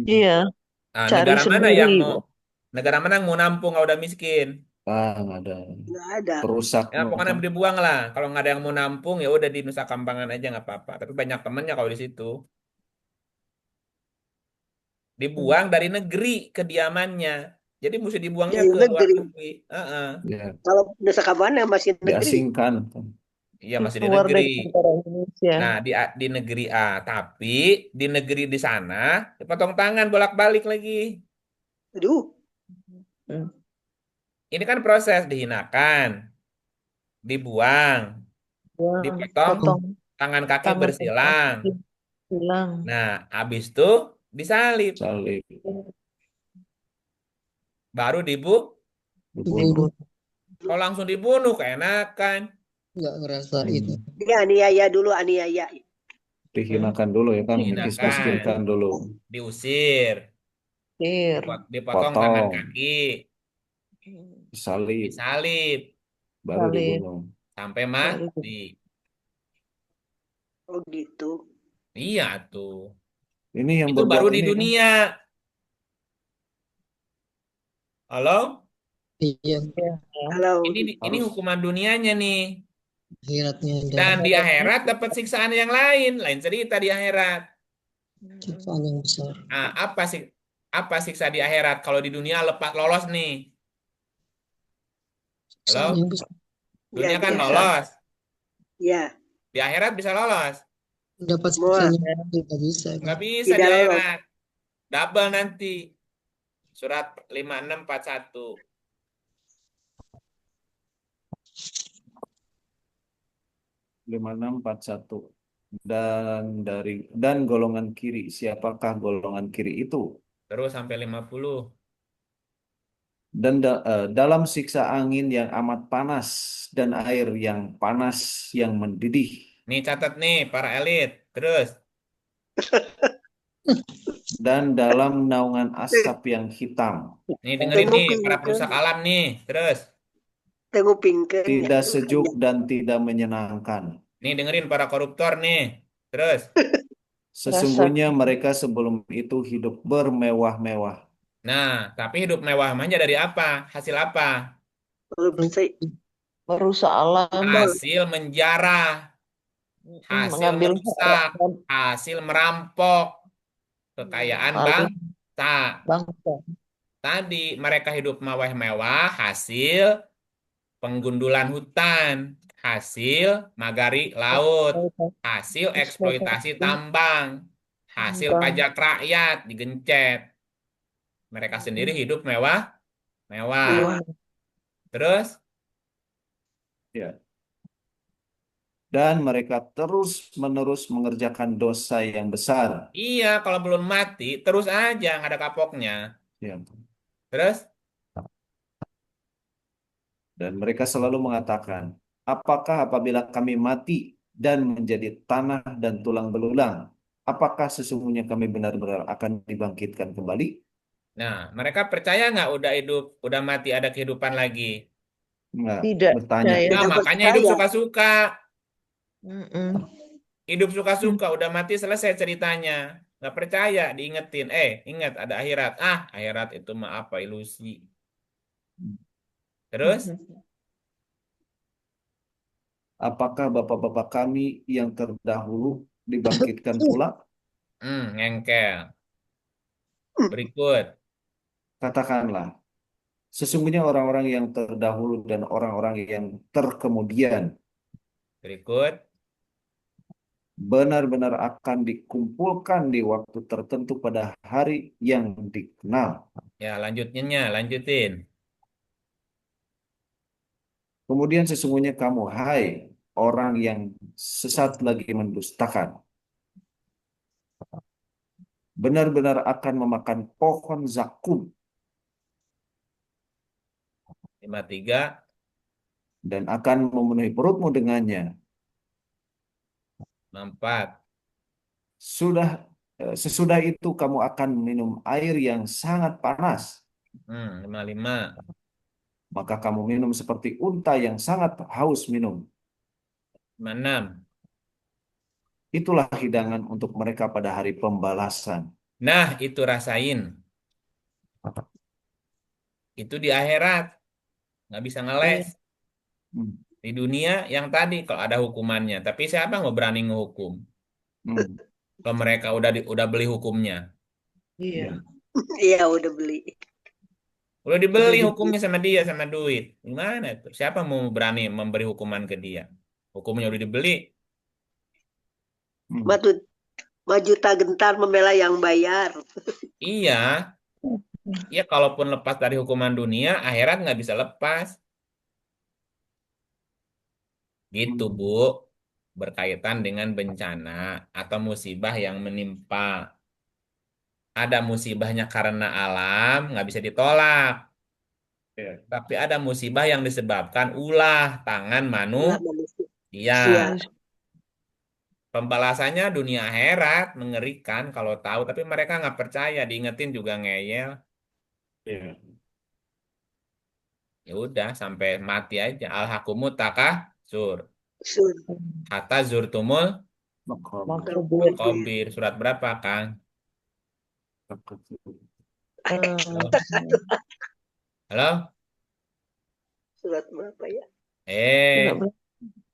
Iya. Nah, Cari negara mana yang mau nampung kalau udah miskin? Nggak ada. Nggak ada. Perusak. Ya, pokoknya dibuang lah. Kalau nggak ada yang mau nampung, ya udah di Nusa Kambangan aja nggak apa-apa. Tapi banyak temennya kalau di situ. Dibuang dari negeri kediamannya. Jadi mesti dibuangnya Di ke luar negeri. negeri. Heeh. Ya, Kalau nusa kamana masih negeri. diasingkan. Iya masih di Keluar negeri. dari negara Indonesia. Nah, di negeri A, tapi di negeri di sana dipotong tangan bolak-balik lagi. Aduh, Hmm. Ini kan proses dihinakan, dibuang, Buang, dipotong potong tangan kaki tangan bersilang. kaki, hilang. Nah, habis itu disalib, Salib, baru dibunuh. Dibunuh. kalau langsung dibunuh keenakan. Nggak ngerasain. Hmm. dia aniaya dulu aniaya. Dihinakan dulu ya kan, Dihinakan, dikis-miskinkan dulu. diusir, Sir. dipotong tangan Potong, kaki, disalib, disalib, baru Salib. dibunuh. sampai Baru mati. Oh gitu. Iya tuh. Ini yang Itu baru berbuat di ini kan, dunia. Halo? Iya, ya. Kalau Ini harus hukuman dunianya nih. akhiratnya Dan dan di akhirat dapat siksaan yang lain cerita di akhirat. siksaan yang besar. Ah, apa siksa di akhirat? Kalau di dunia lepas lolos nih. Siksaan Halo? yang besar. ya Dunia kan biasa. lolos. Ya, Di akhirat bisa lolos. Dapat semua siksaan yang tidak bisa. Nggak Bang. bisa di tidak lolos. akhirat. Double nanti. Surat 5641. 5641. Dan golongan kiri, siapakah golongan kiri itu? Terus sampai 50. Dan dalam siksa angin yang amat panas dan air yang panas yang mendidih. Nih catat nih para elit. Terus. Dan dalam naungan asap yang hitam. Nih dengerin nih para Tengupingkan, perusak alam nih. Terus. tengupingkan ya. Tidak sejuk dan tidak menyenangkan. Nih dengerin para koruptor nih. Terus. Sesungguhnya mereka sebelum itu hidup bermewah-mewah. Nah, tapi hidup mewah manja dari apa? Hasil apa? Korupsi. Merusak alam, Hasil menjarah, hasil mengambil hak merusak, rakyat, hasil merampok kekayaan maling bangsa. bangsa. Tadi mereka hidup mewah-mewah, hasil penggundulan hutan, hasil magari laut, hasil eksploitasi tambang, hasil pajak rakyat digencet. Mereka sendiri hidup mewah. Mewah. Terus, Ya. Dan mereka terus-menerus mengerjakan dosa yang besar. iya kalau belum mati terus aja nggak ada kapoknya. Ya. Terus, Dan mereka selalu mengatakan, apakah apabila kami mati dan menjadi tanah dan tulang belulang, apakah sesungguhnya kami benar-benar akan dibangkitkan kembali? nah mereka percaya nggak udah hidup, udah mati ada kehidupan lagi? Enggak, Tidak bertanya. percaya. Nah, Tidak makanya hidup percaya. suka-suka. Mm-mm. Hidup suka-suka, udah mati selesai ceritanya. Nggak percaya, diingetin. Ingat ada akhirat. Ah, akhirat itu mah apa, ilusi. Terus, Apakah bapak-bapak kami yang terdahulu dibangkitkan pula? ngengkel. Berikut. Katakanlah, sesungguhnya orang-orang yang terdahulu dan orang-orang yang terkemudian Berikut. benar-benar akan dikumpulkan di waktu tertentu pada hari yang dikenal. Ya, lanjutin. Kemudian sesungguhnya kamu, hai orang yang sesat lagi mendustakan, benar-benar akan memakan pohon zakum 53. dan akan memenuhi perutmu dengannya. 54. Sesudah itu kamu akan minum air yang sangat panas. 55. Maka kamu minum seperti unta yang sangat haus minum. 56. Itulah hidangan untuk mereka pada hari pembalasan. Nah, itu rasain. Itu di akhirat. Nggak bisa ngeles. Hmm. Di dunia yang tadi kalau ada hukumannya. Tapi siapa yang mau berani ngehukum? Hmm. Kalau mereka udah beli hukumnya. Iya. Ya. Iya udah beli. Udah Udah dibeli dibeli. hukumnya sama dia sama duit. Gimana tuh? Siapa mau berani memberi hukuman ke dia? Hukumnya udah dibeli. Hmm. Maju tak gentar membela yang bayar. Iya, ya kalaupun lepas dari hukuman dunia, akhirat nggak bisa lepas. Gitu, Bu. Berkaitan dengan bencana atau musibah yang menimpa. Ada musibahnya karena alam, nggak bisa ditolak. Ya. Tapi ada musibah yang disebabkan ulah tangan Ulah manusia. manusia. Iya, Manusia. pembalasannya dunia akhirat mengerikan kalau tahu, tapi mereka nggak percaya, diingetin juga ngeyel. Ya. Ya udah sampai mati aja. Alhaqumut takasur. Sur. Hatta zurtumul Makom. Makbul. maqabir. Surat berapa, Kang? Halo? Halo? Surat berapa ya? Eh,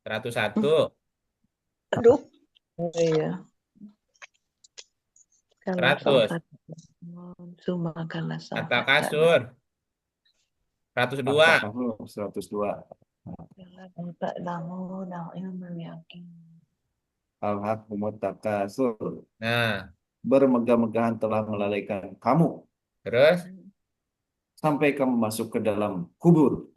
Enggak 101. Aduh, Oh iya. Kalau 100. sumakanlah Kata sahabat kasur. 102. Al-Kahf 102. tak namu nang ilmu yakin. Al-Hakumut Takasur. Nah, Bermegah-megahan telah melalaikan kamu terus sampai kamu masuk ke dalam kubur.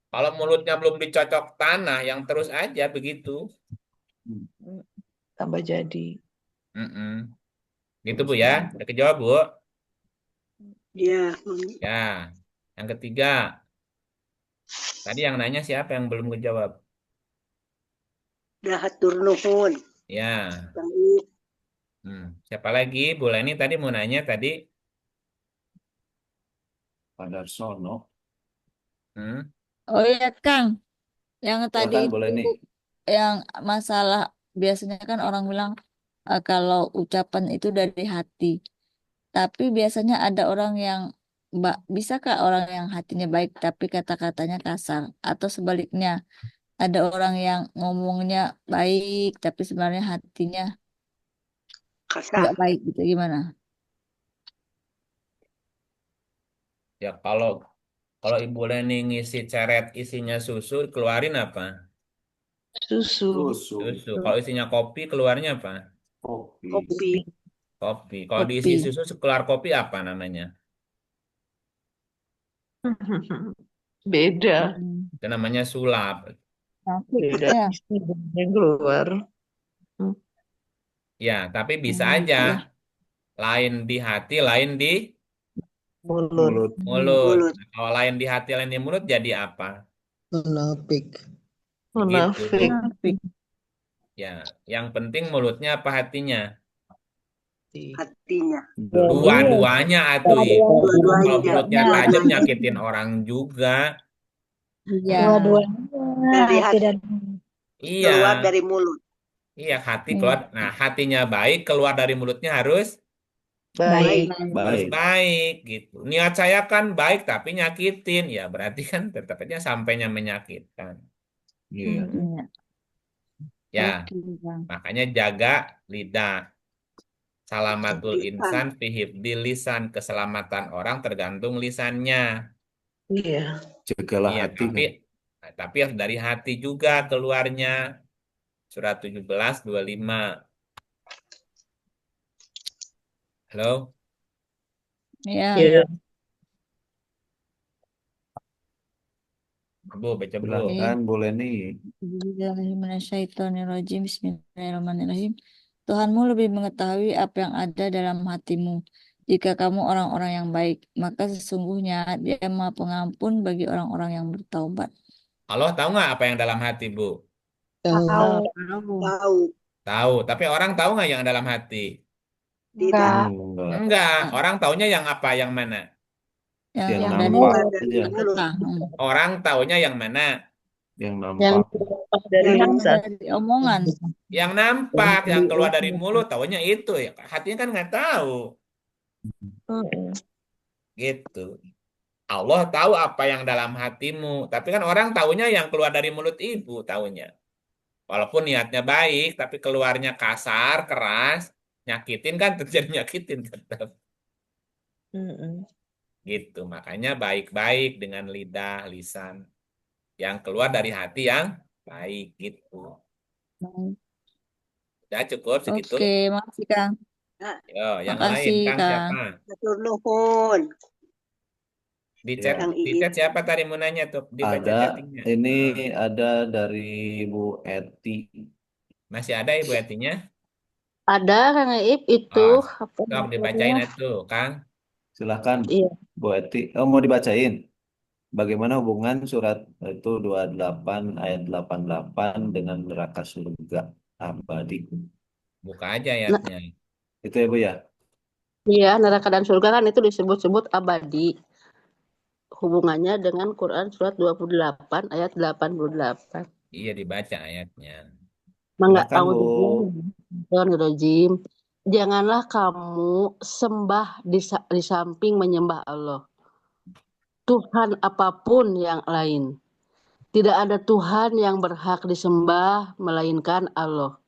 kalau mulutnya belum dicocok tanah, yang terus aja begitu. Tambah jadi. Mm-mm. Gitu, Bu ya. Udah kejawab, Bu? ya, Ya. Yang ketiga. Tadi yang nanya siapa yang belum kejawab? dah hatur nuhun. Ya. Kang Ip. Siapa lagi? Bu Leni tadi mau nanya tadi. Pak Darsono. Oh iya Kang, yang tadi Silakan itu boleh nih. yang masalah biasanya kan orang bilang kalau ucapan itu dari hati. Tapi biasanya ada orang yang bisakah orang yang hatinya baik tapi kata-katanya kasar atau sebaliknya ada orang yang ngomongnya baik tapi sebenarnya hatinya nggak Kasar. baik gitu gimana? Ya kalau Ibu Leni ngisi ceret isinya susu, keluarin apa? Susu. Susu. Kalau isinya kopi, keluarnya apa? Kopi. Kopi. Kalau diisi Kopi. susu, keluar kopi apa namanya? Beda. Itu namanya sulap. Beda Ya. isi yang keluar. Ya, tapi bisa aja. Ya. Lain di hati, lain di Mulut. mulut. Nah, kalau lain di hati, lain di mulut, jadi apa? Munafik. Begitu, Bu. Munafik. Ya, yang penting mulutnya apa hatinya? Hatinya. Dua-duanya atuh Ibu. Kalau Dua-duanya. mulutnya tajam nyakitin orang juga. Iya. Dari hati. Iya. Keluar dari mulut. Iya, hati keluar. Nah, hatinya baik, keluar dari mulutnya harus Baik. baik gitu. Niat saya kan baik tapi nyakitin, ya berarti kan tetap aja sampainya menyakitkan. Iya. Ya, Oke, Bang. makanya jaga lidah. Salamatul insan fi hifdzi lisan, keselamatan orang tergantung lisannya. Iya. Jagalah Iya, hati. tapi harus dari hati juga keluarnya. Surat 17:25. Halo? Iya. Iya. Bu, baca Bu. Silakan boleh nih. Bismillahirrahmanirrahim. Bismillahirrahmanirrahim. Tuhanmu lebih mengetahui apa yang ada dalam hatimu. Jika kamu orang-orang yang baik, maka sesungguhnya Dia Maha Pengampun bagi orang-orang yang bertaubat. Allah tahu nggak apa yang dalam hati, Bu? Tahu. Tahu. Tapi orang tahu nggak yang dalam hati? Tidak. Enggak. Orang taunya yang apa? Yang mana? Yang nampak dari aja. Orang taunya yang mana? Yang nampak. Dari yang lisan. dari omongan. Yang nampak, yang keluar dari mulut, taunya itu. Ya, hatinya kan nggak tahu. Gitu. Allah tahu apa yang dalam hatimu. Tapi kan orang taunya yang keluar dari mulut ibu, taunya. Walaupun niatnya baik, tapi keluarnya kasar, keras, nyakitin kan terjadi nyakitin tetap. Gitu. Makanya baik-baik dengan lidah, lisan yang keluar dari hati yang baik gitu. Udah cukup segitu. Oke, makasih Kang. Nah, Yo, yang lain Makasih Kang Kang. siapa? matur nuhun. Di Ya, chat Kang di Iip. chat siapa tadi mau nanya tuh? Dibaca ada chattingnya. ini Ah, ada dari Bu Eti. masih ada Ibu Etinya? Ada Kang Iip itu Oh, apa sok dibacain namanya? itu, Kang. Silahkan Iya. Bu Eti. Oh, mau dibacain. Bagaimana hubungan surat itu 28 ayat 88 dengan neraka surga abadi? Buka aja Nah, ayatnya. Itu ya Bu ya? iya, neraka dan surga kan itu disebut-sebut abadi. Hubungannya dengan Quran surat 28 ayat 88. Iya dibaca ayatnya. Mangga Silahkan Bu. Auzubillahi Janganlah kamu sembah di samping menyembah Allah. Tuhan apapun yang lain. Tidak ada Tuhan yang berhak disembah melainkan Allah.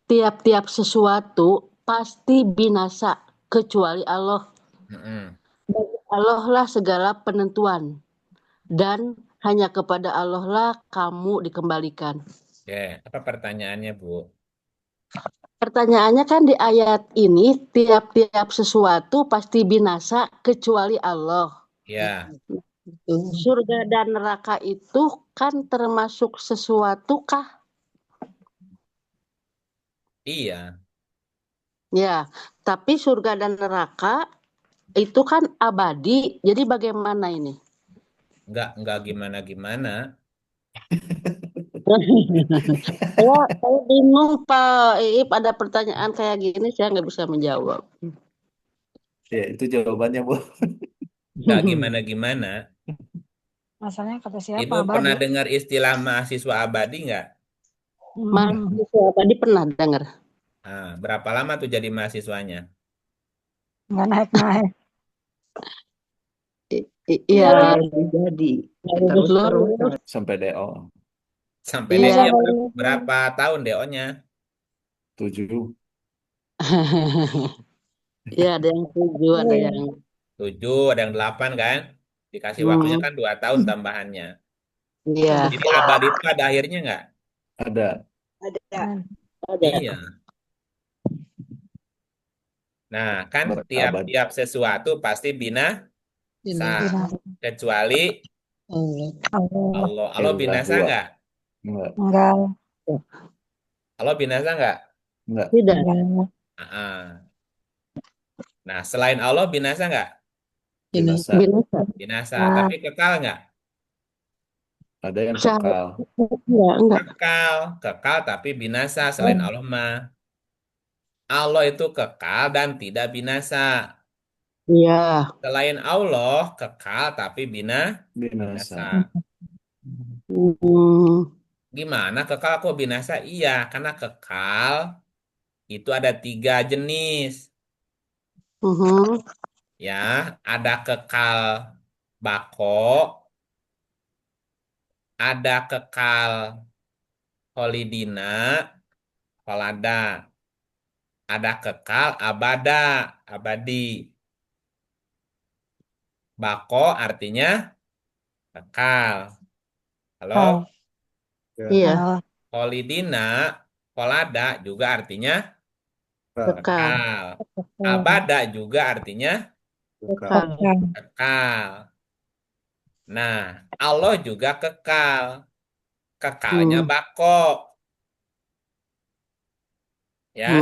Tiap-tiap sesuatu pasti binasa kecuali Allah. Mm-mm. Bagi Allah lah segala penentuan dan hanya kepada Allah lah kamu dikembalikan. Ya, apa pertanyaannya, Bu? Pertanyaannya kan di ayat ini tiap-tiap sesuatu pasti binasa kecuali Allah. Ya, Surga dan neraka itu kan termasuk sesuatu kah? iya. Ya, tapi surga dan neraka itu kan abadi. Jadi bagaimana ini? Enggak gimana-gimana. Saya bingung Pak Iip, ada pertanyaan kayak gini saya nggak bisa menjawab. Ya, itu jawabannya Bu. Enggak gimana-gimana. Masalahnya kata siapa Ibu abadi? pernah dengar istilah mahasiswa abadi nggak? Mahasiswa abadi pernah dengar? Ah, berapa lama tuh jadi mahasiswanya? Nggak naik-naik. Iya, jadi lulus lulus. Sampai DO Sampai Iya. dia berapa tahun DO-nya? 7. Iya, ada yang 7, ada yang 7, ada yang 8 kan? Dikasih waktunya kan 2 tahun tambahannya. Iya. Jadi abadi itu ada akhirnya nggak? Ada. Ada. Ada. Iya. Nah, kan Berabad. tiap-tiap sesuatu pasti binasa. Kecuali Allah. Allah binasa Dua. nggak? Enggak. Allah binasa nggak? Enggak. Tidak. Nah, selain Allah binasa nggak? Binasa. Binasa. Tapi kekal nggak? Ada yang kekal. Kekal tapi binasa selain Allah mah. Allah itu kekal dan tidak binasa. Iya. Selain Allah kekal tapi binasa. Gimana kekal kok binasa? Iya, karena kekal itu ada 3 jenis. Ya, ada kekal bako, ada kekal holidina, holada, ada kekal abadi. Bako artinya kekal. Halo? Iya. Holidina, holada juga artinya Kekal. Abada juga artinya kekal. Nah, Allah juga kekal. Kekalnya bako. Ya.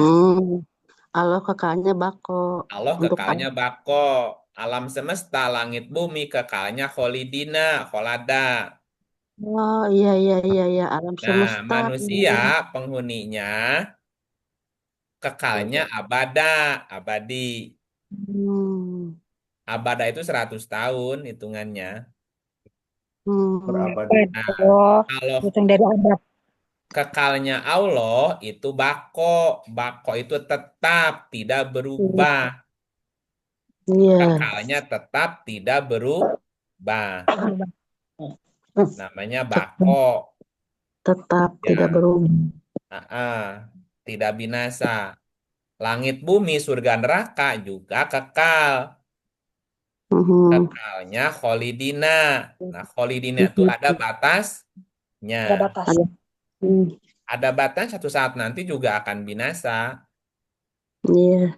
Allah kekalnya bako. Allah kekalnya bako. Alam semesta, langit bumi, kekalnya kholidina, kholada. Oh iya alam Nah, semesta. manusia penghuninya kekalnya abadi. Abada itu 100 tahun hitungannya. Nah, kalau dari abad. kekalnya Allah itu bako. Bako itu tetap tidak berubah. Kekalnya tetap tidak berubah. Namanya bako. Tetap tidak berubah. Tidak binasa. Langit bumi, surga neraka juga kekal. Kekalnya kholidina. Nah, kholidina itu ada batasnya. Ada batas. Ada batas, satu saat nanti juga akan binasa. Iya.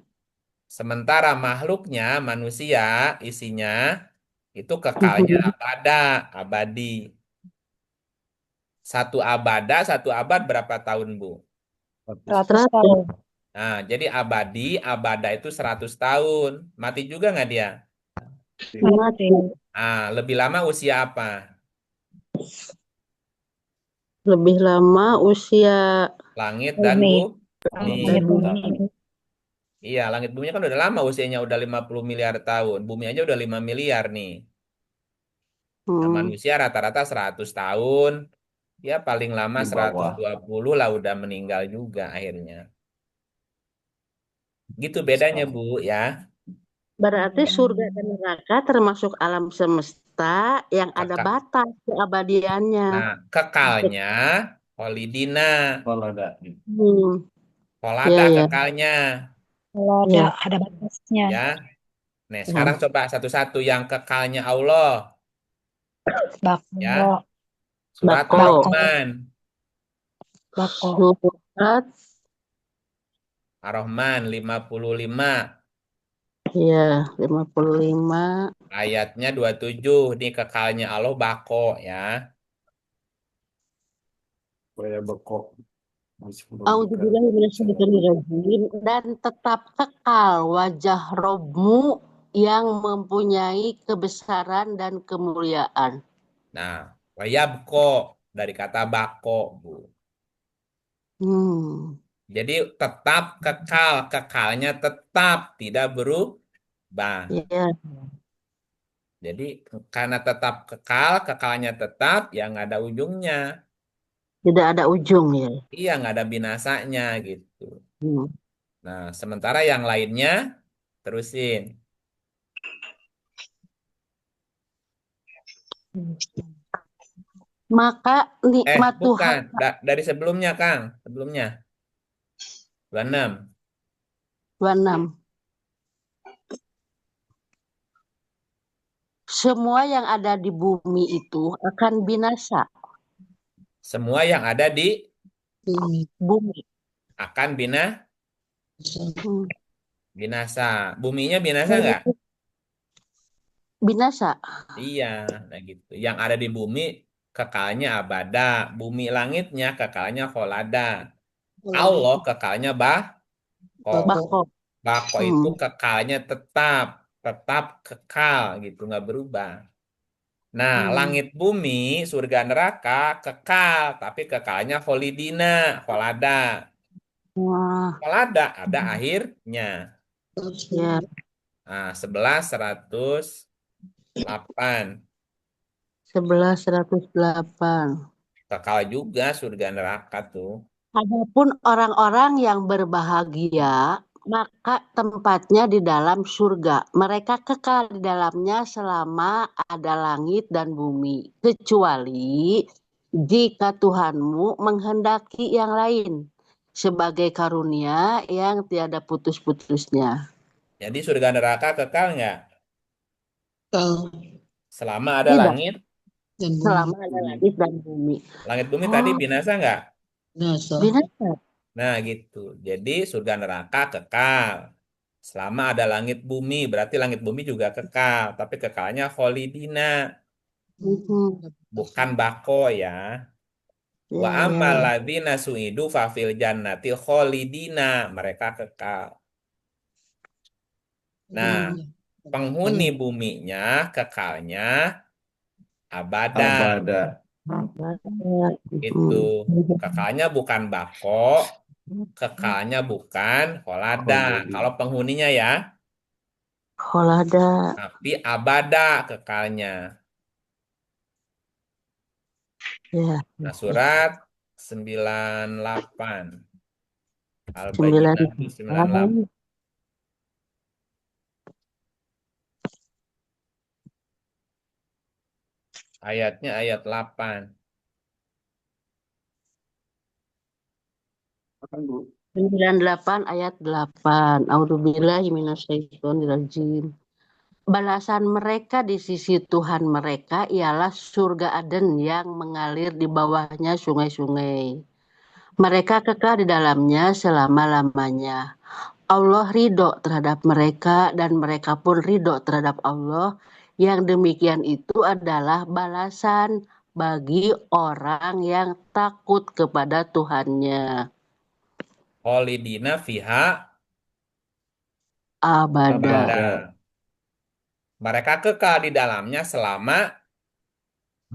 Sementara makhluknya, manusia, isinya, itu kekalnya abadi. Satu abad berapa tahun, Bu? 100 tahun. Nah, jadi abada itu 100 tahun. Mati juga nggak dia? Mati. Ah, lebih lama usia apa? Lebih lama usia Langit dan Bumi. bumi. Langit bumi. Iya, langit bumi kan udah lama usianya, udah 50 miliar tahun. Bumi aja udah 5 miliar nih. Nah, manusia rata-rata 100 tahun. Ya paling lama Di bawah. 120 lah udah meninggal juga akhirnya. Gitu bedanya, Bu, ya. berarti surga dan neraka termasuk alam semesta yang ada Kekal. batas keabadiannya. Nah, kekalnya Holidina. Holada. Holada Ya, ya. kekalnya. Kalau Ya. ada batasnya. Ya. Nah, sekarang coba satu-satu yang kekalnya Allah. Bako. Ya. Surat Bako. Ar-Rahman. Bako. Surat Ar-Rahman 55. ya 55. Ayatnya 27. Ini kekalnya Allah bako ya. Supaya bekok. A'udzubillahiminasyaitonirrajim. Dan tetap kekal wajah Robmu yang mempunyai kebesaran dan kemuliaan. Nah, wayabko dari kata bako, Bu. Jadi tetap kekal, kekalnya tetap tidak berubah. Ya. Jadi karena tetap kekal, kekalnya tetap, ya nggak ada ujungnya. Tidak ada ujung ya. Iya, nggak ada binasanya gitu. Nah, sementara yang lainnya terusin. Maka nikmat Bukan. Tuhan. Dari sebelumnya, Kang. Sebelumnya. 26. 26. Semua yang ada di bumi itu akan binasa. Semua yang ada di Bumi akan binasa. Buminya binasa nggak? binasa. Iya, nah gitu. Yang ada di bumi kekalnya abada. Bumi langitnya kekalnya kholada. Allah kekalnya Bako. Bako itu kekalnya tetap kekal gitu, nggak berubah. Nah, langit bumi, surga neraka kekal, tapi kekalnya kholidina, kholada. Kholada ada akhirnya. Ya. Nah, 11.108. 11.108. Kekal juga surga neraka tuh. Adapun orang-orang yang berbahagia, maka tempatnya di dalam surga. Mereka kekal di dalamnya selama ada langit dan bumi. Kecuali jika Tuhanmu menghendaki yang lain. Sebagai karunia yang tiada putus-putusnya. Jadi surga neraka kekal nggak? Selama ada Tidak. langit. Selama ada langit dan bumi. Langit bumi tadi binasa nggak? Binasa. Nah gitu. Jadi surga neraka kekal. Selama ada langit bumi, berarti langit bumi juga kekal. Tapi kekalnya kholidina. Bukan bako ya. Wa ammal ladzina su'idu fafil jannati kholidina. Mereka kekal. Nah, penghuni buminya kekalnya abada. Itu kekalnya bukan bako, kekalnya bukan kholada. Kalau penghuninya ya kholada, tapi abada kekalnya. Ya. Nah, surat 98. Al-Baqarah 98. Ayatnya ayat 8. 98 ayat 8. A'udzubillahi minasyaitonirrajim. balasan mereka di sisi Tuhan mereka ialah surga Aden yang mengalir di bawahnya sungai-sungai. Mereka kekal di dalamnya selama-lamanya. Allah ridho terhadap mereka dan mereka pun ridho terhadap Allah. Yang demikian itu adalah balasan bagi orang yang takut kepada Tuhannya. Kholidina fiha Abada. abada. Mereka kekal di dalamnya Lamanya.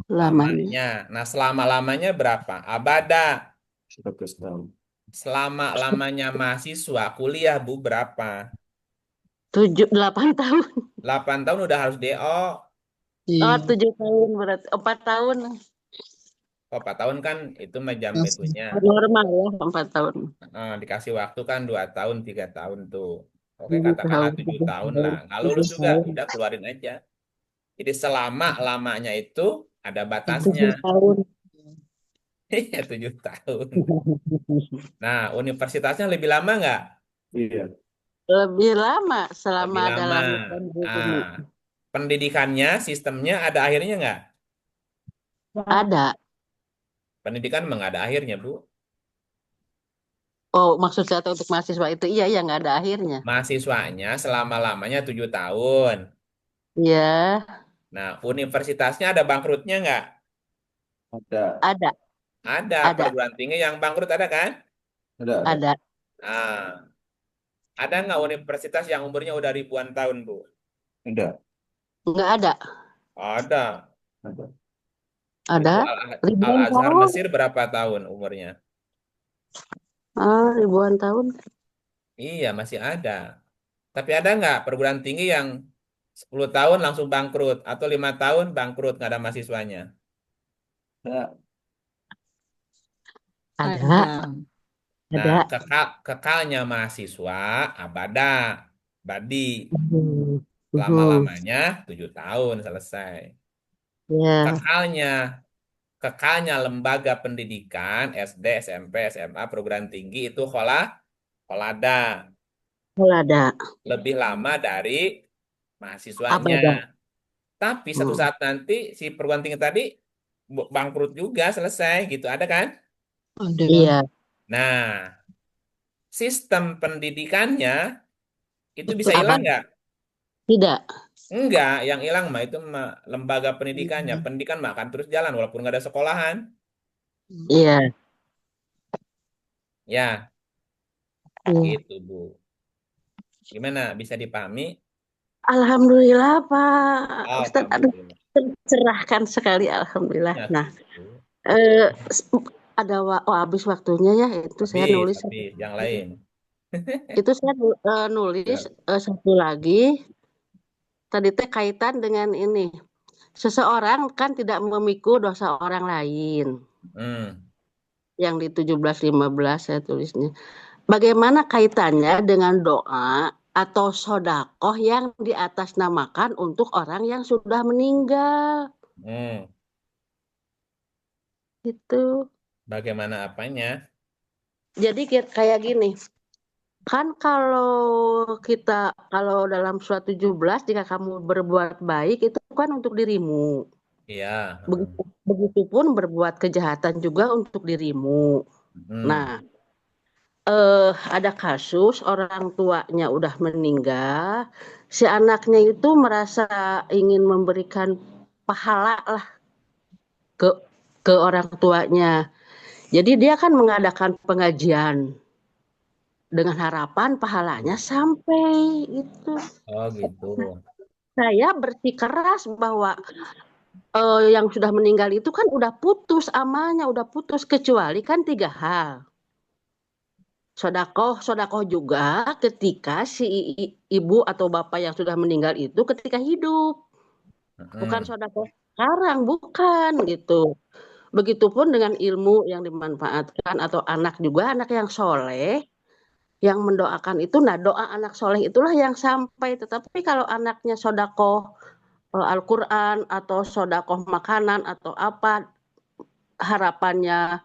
selama-lamanya. Nah, selama-lamanya berapa? Abada. 100 tahun. Selama-lamanya mahasiswa kuliah, Bu, berapa? 8 tahun. 8 tahun udah harus DO. Oh, Iya. 7 tahun berarti. 4 tahun. Oh, 4 tahun kan itu mah jam itunya. Normal ya, 4 tahun. Dikasih waktu kan 2 tahun, 3 tahun tuh. Oke, 7 katakanlah tahun. 7 tahun lah. Nggak lulus juga, udah keluarin aja. Jadi selama-lamanya itu ada 7 batasnya. tahun. Iya, 7 tahun. Nah, universitasnya lebih lama nggak? Iya. Lebih lama Lebih selama ada lama. langit dan bumi. Pendidikannya, sistemnya ada akhirnya nggak? Ada. Pendidikan emang nggak ada akhirnya, Bu. Oh, maksud saya untuk mahasiswa itu iya nggak ada akhirnya. Mahasiswanya selama-lamanya 7 tahun. Iya, Nah, universitasnya ada bangkrutnya nggak? Ada. ada. Ada. Ada. Perguruan tinggi yang bangkrut ada kan? Ada. Nah, ada nggak universitas yang umurnya udah ribuan tahun, Bu? Ada. Nggak ada. Ada. Ada. Ada. Itu Ribuan Al-Azhar tahun. Mesir berapa tahun umurnya? Ribuan tahun. Iya, masih ada. Tapi ada nggak perguruan tinggi yang 10 tahun langsung bangkrut atau 5 tahun bangkrut nggak ada mahasiswanya? Ada. Ada. Nah, kekalnya mahasiswa abada, badi, lama-lamanya 7 tahun selesai. Ya. Kekalnya lembaga pendidikan SD, SMP, SMA, perguruan tinggi itu kholada. Ada. Lebih lama dari mahasiswanya. Abada. Tapi satu saat nanti si perguruan tinggi tadi bangkrut juga selesai gitu, ada kan? Ada. Iya. Nah, sistem pendidikannya itu bisa hilang nggak? Tidak. Enggak, yang hilang mah itu lembaga pendidikannya. Pendidikan mah akan terus jalan walaupun nggak ada sekolahan. Iya. Ya, Iya. gitu Bu. Gimana? Bisa dipahami? Alhamdulillah Pak Ustadz, Alhamdulillah. tercerahkan sekali alhamdulillah. Ya, Nah, gitu. ada habis waktunya ya itu saya nulis. Habis yang lain. Itu saya nulis satu lagi. Tadi teh kaitan dengan ini. Seseorang kan tidak memikul dosa orang lain. Yang di 17-15 saya tulisnya. Bagaimana kaitannya dengan doa atau sodakoh yang diatasnamakan untuk orang yang sudah meninggal? Itu. Bagaimana apanya? Jadi kayak gini. Kan kalau dalam surat 17 jika kamu berbuat baik itu kan untuk dirimu. Iya. Begitupun berbuat kejahatan juga untuk dirimu. Nah, ada kasus orang tuanya udah meninggal, si anaknya itu merasa ingin memberikan pahala lah ke orang tuanya. Jadi dia kan mengadakan pengajian dengan harapan pahalanya sampai gitu. Oh gitu. Saya bersikeras bahwa yang sudah meninggal itu kan udah putus amalnya, udah putus kecuali kan 3 hal. Sodakoh juga ketika si ibu atau bapak yang sudah meninggal itu ketika hidup. Bukan sodakoh sekarang, bukan gitu. Begitupun dengan ilmu yang dimanfaatkan atau anak juga, anak yang soleh, yang mendoakan itu, nah doa anak soleh itulah yang sampai. Tetapi kalau anaknya sodakoh Al-Quran atau sodakoh makanan atau apa, harapannya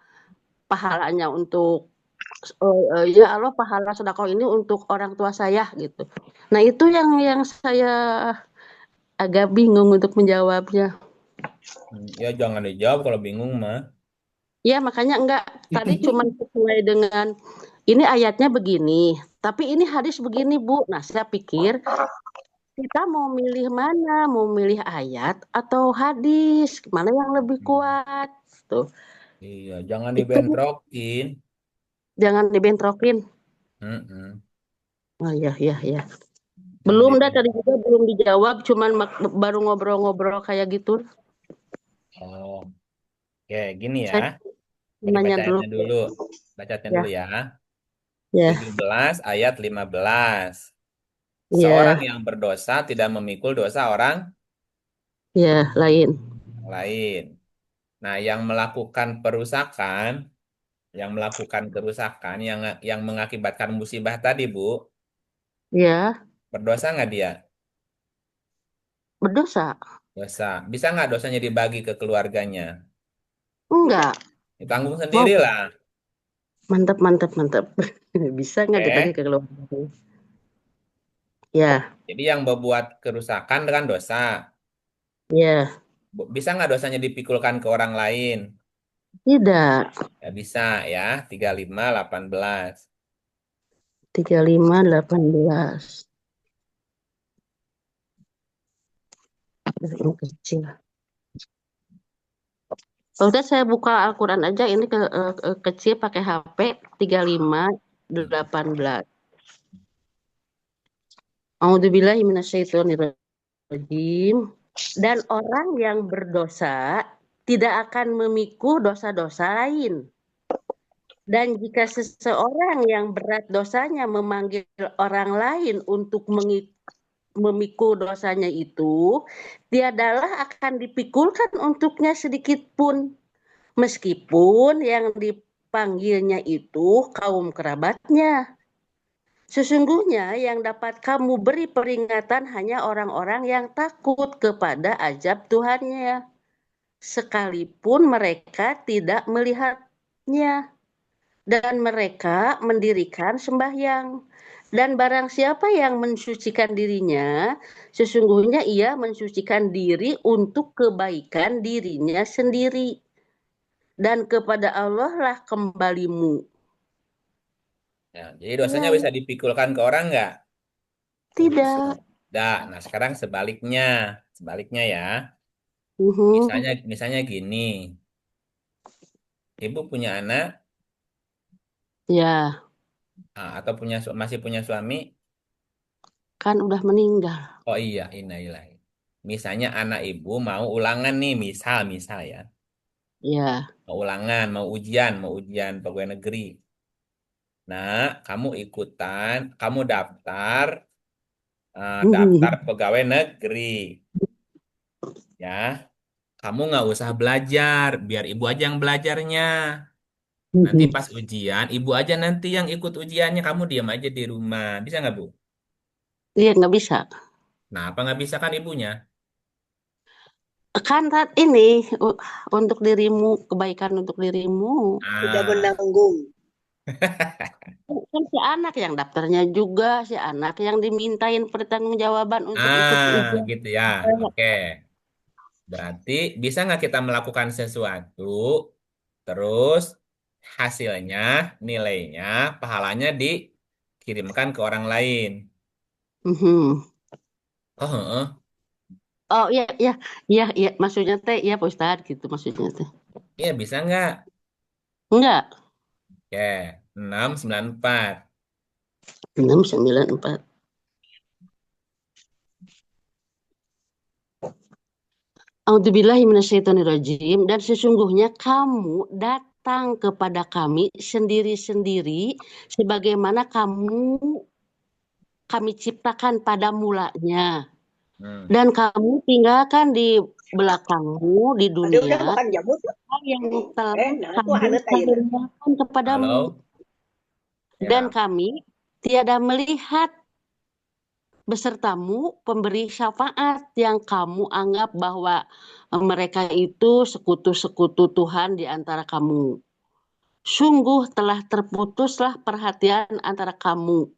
pahalanya untuk ya Allah pahala sedekah ini untuk orang tua saya gitu. Nah itu yang saya agak bingung untuk menjawabnya. Ya jangan dijawab kalau bingung mah. Ya makanya enggak, tadi cuma sesuai dengan ini ayatnya begini, tapi ini hadis begini Bu. Nah saya pikir kita mau milih mana, mau milih ayat atau hadis, mana yang lebih kuat? Tuh. Iya, jangan Itu dibentrokin. jangan dibentrokin. Mm-mm. Oh iya, iya, iya. Jangan Belum dah, dibentrokin. tadi juga belum dijawab, cuman baru ngobrol-ngobrol kayak gitu. Oh, oke, gini Saya ya. Tadi nanya baca dulu. ayatnya dulu. Baca ayatnya Ya, dulu ya. ya, 17 ayat 15. Seorang ya, yang berdosa tidak memikul dosa orang ya, lain. lain. Nah, yang melakukan kerusakan, yang mengakibatkan musibah tadi, Bu, Ya, berdosa nggak dia? berdosa. Dosa. Bisa nggak dosanya dibagi ke keluarganya? Enggak. Ditanggung Mau, sendiri lah. mantap, mantap, mantap. Bisa nggak dibagi Oke. ke keluarga? Ya, Jadi yang berbuat kerusakan dengan dosa. ya, Bisa nggak dosanya dipikulkan ke orang lain? tidak. Ya bisa ya. 35, 18. 35, 18. Yang kecil. Udah saya buka Al-Quran aja, ini kecil pakai HP 35, 18. A'udzubillahi minasyaitonirrajim. Dan orang yang berdosa tidak akan memikul dosa-dosa lain. Dan jika seseorang yang berat dosanya memanggil orang lain untuk memikul dosanya itu, tiadalah akan dipikulkan untuknya sedikit pun. Meskipun yang dipanggilnya itu kaum kerabatnya. Sesungguhnya yang dapat kamu beri peringatan hanya orang-orang yang takut kepada azab Tuhannya, sekalipun mereka tidak melihatnya, dan mereka mendirikan sembahyang. Dan barang siapa yang mensucikan dirinya, sesungguhnya ia mensucikan diri untuk kebaikan dirinya sendiri. Dan kepada Allah lah kembalimu. Ya, jadi dosanya Ya, bisa dipikulkan ke orang nggak? tidak. Nah sekarang sebaliknya. Sebaliknya ya. Misalnya gini. Ibu punya anak, Ya, atau masih punya suami. kan udah meninggal. Oh iya, innalillahi. Misalnya anak ibu mau ulangan nih, misal ya. Ya. Mau ujian pegawai negeri. Nah, kamu daftar pegawai negeri. Ya, kamu nggak usah belajar, biar ibu aja yang belajarnya. Nanti pas ujian, ibu aja nanti yang ikut ujiannya, kamu diam aja di rumah. Bisa nggak, Bu? Iya, nggak bisa. Nah, apa nggak bisa kan ibunya? Kan ini untuk dirimu, kebaikan untuk dirimu. Tidak Ah, menanggung. Kan si anak yang daftarnya juga, si anak yang dimintain pertanggungjawaban untuk ikut ujian. gitu ya. Oke. Berarti bisa nggak kita melakukan sesuatu, terus hasilnya, nilainya, pahalanya dikirimkan ke orang lain? Mhm. Oh, heeh. Oh iya, iya, iya, iya, maksudnya teh, iya Pak Ustadz gitu maksudnya teh. Iya, bisa nggak? Enggak, Oke, 694. 694. A'udzubillahi minasyaitonirrajim. Dan sesungguhnya kamu datang kepada kami sendiri-sendiri sebagaimana kami ciptakan pada mulanya. Dan kamu tinggalkan di belakangmu di Ada udah dunia makan jamur. yang telah Nah, kami tuh hangat aja. karuniakan kepadamu. Halo? Dan kami tiada melihat besertamu pemberi syafaat yang kamu anggap bahwa mereka itu sekutu-sekutu Tuhan di antara kamu. Sungguh telah terputuslah perhatian antara kamu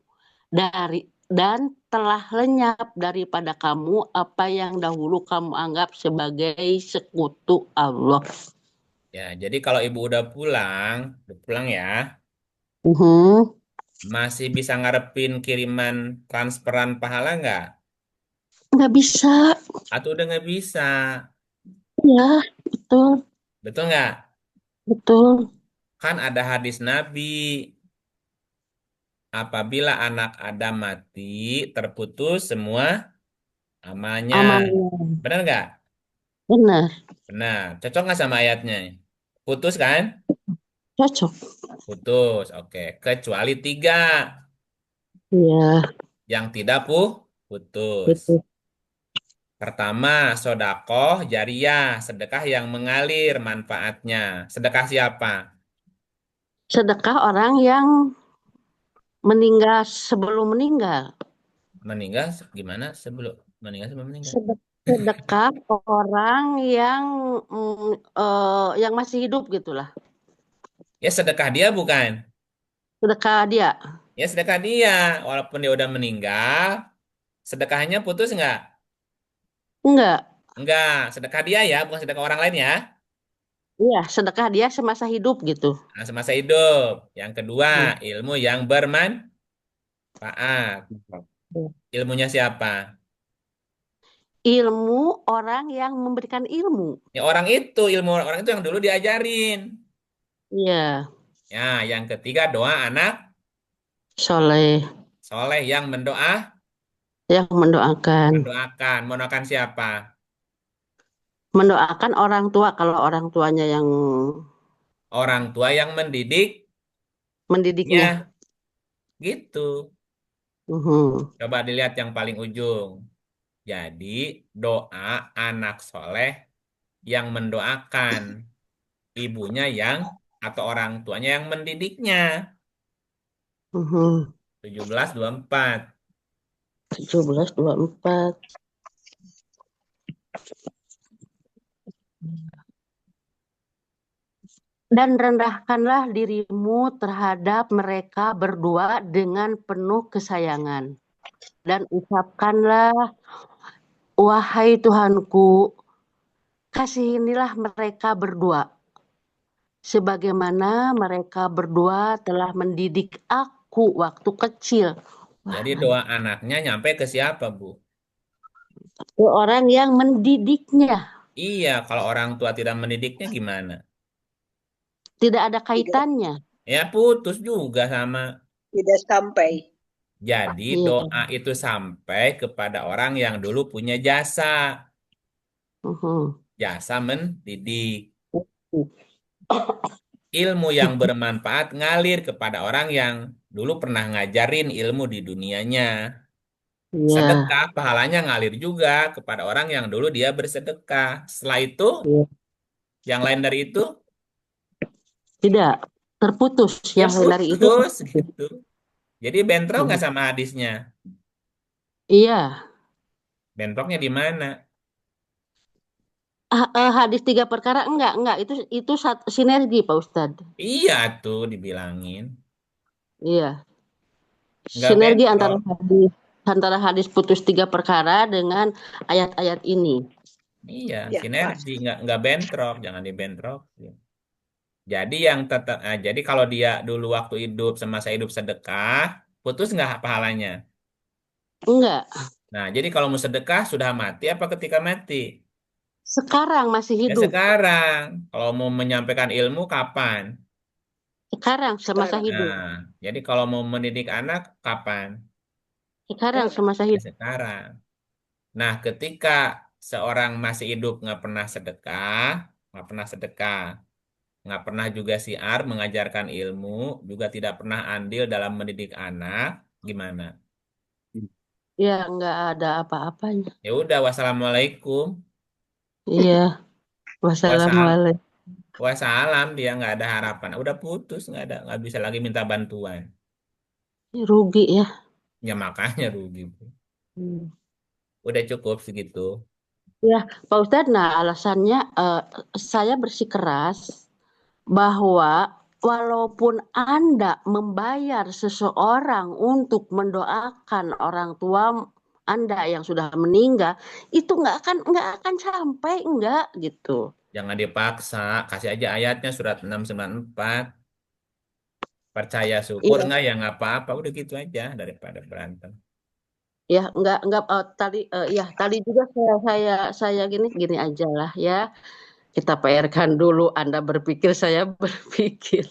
dan telah lenyap daripada kamu apa yang dahulu kamu anggap sebagai sekutu Allah. Ya, jadi kalau ibu udah pulang ya, Mhm. masih bisa ngarepin kiriman transferan pahala nggak? Nggak bisa. Atau udah nggak bisa? Ya, betul, Betul nggak? betul. Kan ada hadis Nabi, apabila anak Adam mati, terputus semua amalnya. Amalnya. Benar nggak? Benar, Benar. Cocok nggak sama ayatnya? Putus kan? cocok. Putus. Oke. Kecuali 3 Ya, yang tidak putus. betul. Pertama, sodakoh jariyah, sedekah yang mengalir manfaatnya. Sedekah siapa? Sedekah orang yang meninggal sebelum meninggal. Meninggal gimana sebelum meninggal? Sedekah orang yang masih hidup gitulah. Ya sedekah dia bukan? Sedekah dia. Ya sedekah dia, walaupun dia udah meninggal, sedekahnya putus nggak? Enggak. Enggak, sedekah dia ya, bukan sedekah orang lain ya. Iya, sedekah dia semasa hidup gitu. Nah, semasa hidup. Yang kedua, Hmm. ilmu yang bermanfaat. Ilmunya siapa? Ilmu orang yang memberikan ilmu. Ya ilmu orang itu yang dulu diajarin. Iya, Ya, yang ketiga doa anak soleh soleh yang yang mendoakan. mendoakan siapa? Mendoakan orang tua kalau orang tuanya yang Orang tua yang mendidiknya, mendidiknya. gitu. Mhm. Coba dilihat yang paling ujung. Jadi doa anak soleh yang mendoakan ibunya atau orang tuanya yang mendidiknya. Mhm. 1724. 1724. Dan rendahkanlah dirimu terhadap mereka berdua dengan penuh kesayangan. Dan ucapkanlah, wahai Tuhanku, kasihanilah mereka berdua. Sebagaimana mereka berdua telah mendidik aku waktu kecil. Jadi doa anaknya nyampe ke siapa, Bu? Ke orang yang mendidiknya. Iya, kalau orang tua tidak mendidiknya gimana? Tidak ada kaitannya. Ya putus juga sama. Tidak sampai. Jadi Iya. doa itu sampai kepada orang yang dulu punya jasa. Jasa mendidik. Ilmu yang bermanfaat ngalir kepada orang yang dulu pernah ngajarin ilmu di dunianya. Iya. Sedekah, pahalanya ngalir juga kepada orang yang dulu dia bersedekah. Setelah itu, Iya. yang lain dari itu, Tidak, terputus. ya Yang lain dari itu putus gitu. Jadi bentrok nggak sama hadisnya? Iya. Bentroknya di mana? Hadis 3 perkara enggak itu sinergi Pak Ustadz. Iya tuh dibilangin. Iya. Nggak Sinergi bentrok. antara hadis putus 3 perkara dengan ayat-ayat ini. Iya, Ya, sinergi nggak bentrok, jangan dibentrok. Jadi jadi kalau dia dulu waktu hidup semasa hidup sedekah, putus nggak pahalanya? Enggak. Nah, jadi kalau mau sedekah sudah mati apa ketika mati? Sekarang masih Ya hidup. sekarang. Kalau mau menyampaikan ilmu kapan? Sekarang semasa hidup. Nah, jadi kalau mau mendidik anak kapan? Sekarang semasa Ya hidup. sekarang. Nah, ketika seorang masih hidup nggak pernah sedekah, nggak pernah juga siar mengajarkan ilmu, juga tidak pernah andil dalam mendidik anak, gimana? Ya, enggak ada apa-apanya. Ya udah, wassalamualaikum. Iya. Wassalam, Wassalamualaikum. wassalam dia nggak ada harapan. Udah putus, nggak bisa lagi minta bantuan. Rugi ya. Ya makanya rugi. Hmm. Udah cukup segitu. Ya, Pak Ustadz, nah alasannya saya bersikeras bahwa walaupun Anda membayar seseorang untuk mendoakan orang tua Anda yang sudah meninggal, itu nggak akan sampai, enggak gitu. Jangan dipaksa, kasih aja ayatnya surat 694. Percaya syukur Iya. nggak ya nggak apa-apa, udah gitu aja daripada berantem. Ya, enggak tadi juga saya gini aja lah ya. Kita PR-kan dulu, Anda berpikir, saya berpikir.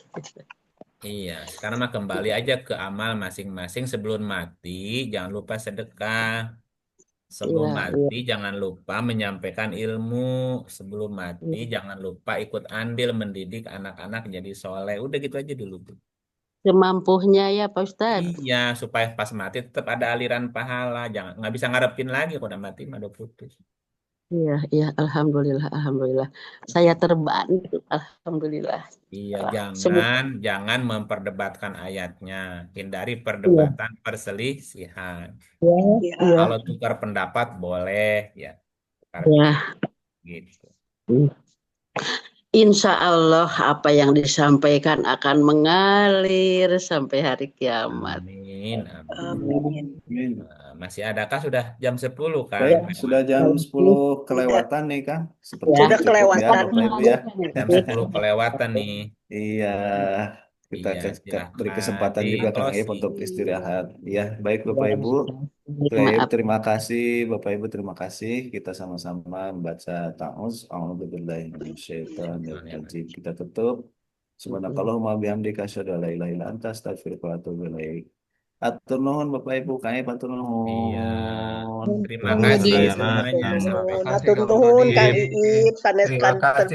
Iya, sekarang mah kembali aja ke amal masing-masing. Sebelum mati jangan lupa sedekah. Sebelum Iya, mati jangan lupa menyampaikan ilmu. Sebelum mati jangan lupa ikut andil mendidik anak-anak jadi soleh. Udah gitu aja dulu. semampunya ya Pak Ustadz. Iya, supaya pas mati tetap ada aliran pahala. Jangan, nggak bisa ngarepin lagi kalau udah mati mah udah putus. Iya, alhamdulillah. Saya terbantu, alhamdulillah. Iya, Semoga jangan memperdebatkan ayatnya. Hindari iya, perdebatan perselisihan. iya. Kalau tukar pendapat boleh, ya. Tukar Ya. gitu. Insya Allah apa yang disampaikan akan mengalir sampai hari kiamat. Amin. Amin. Masih adakah sudah jam 10 kan? Baik, sudah jam 10 kelewatan nih Kang. Sepertinya Sudah cukup ya kelewatan. Bapak Ibu ya. Jam 10 kelewatan nih. Iya, kita Iya, beri silahkan kesempatan di juga Kang Ip closing. untuk istirahat. Ya, baik Bapak Ibu. Kang Ip, Maaf. terima kasih. Bapak Ibu, terima kasih. Kita sama-sama membaca ta'awuz. A'udzubillahi minasyaitonirrajim. Kita tutup. Subhanakallahumma bihamdika asyhadu an la ilaha illa anta astaghfiruka wa atubu ilaik. Atur nuhun Bapak Ibu, Kang Ip atur Iya. nuhun. Terima kasih Saya semuanya. Sampai Atur nuhun Kang Iip, Terima saneskan kasih.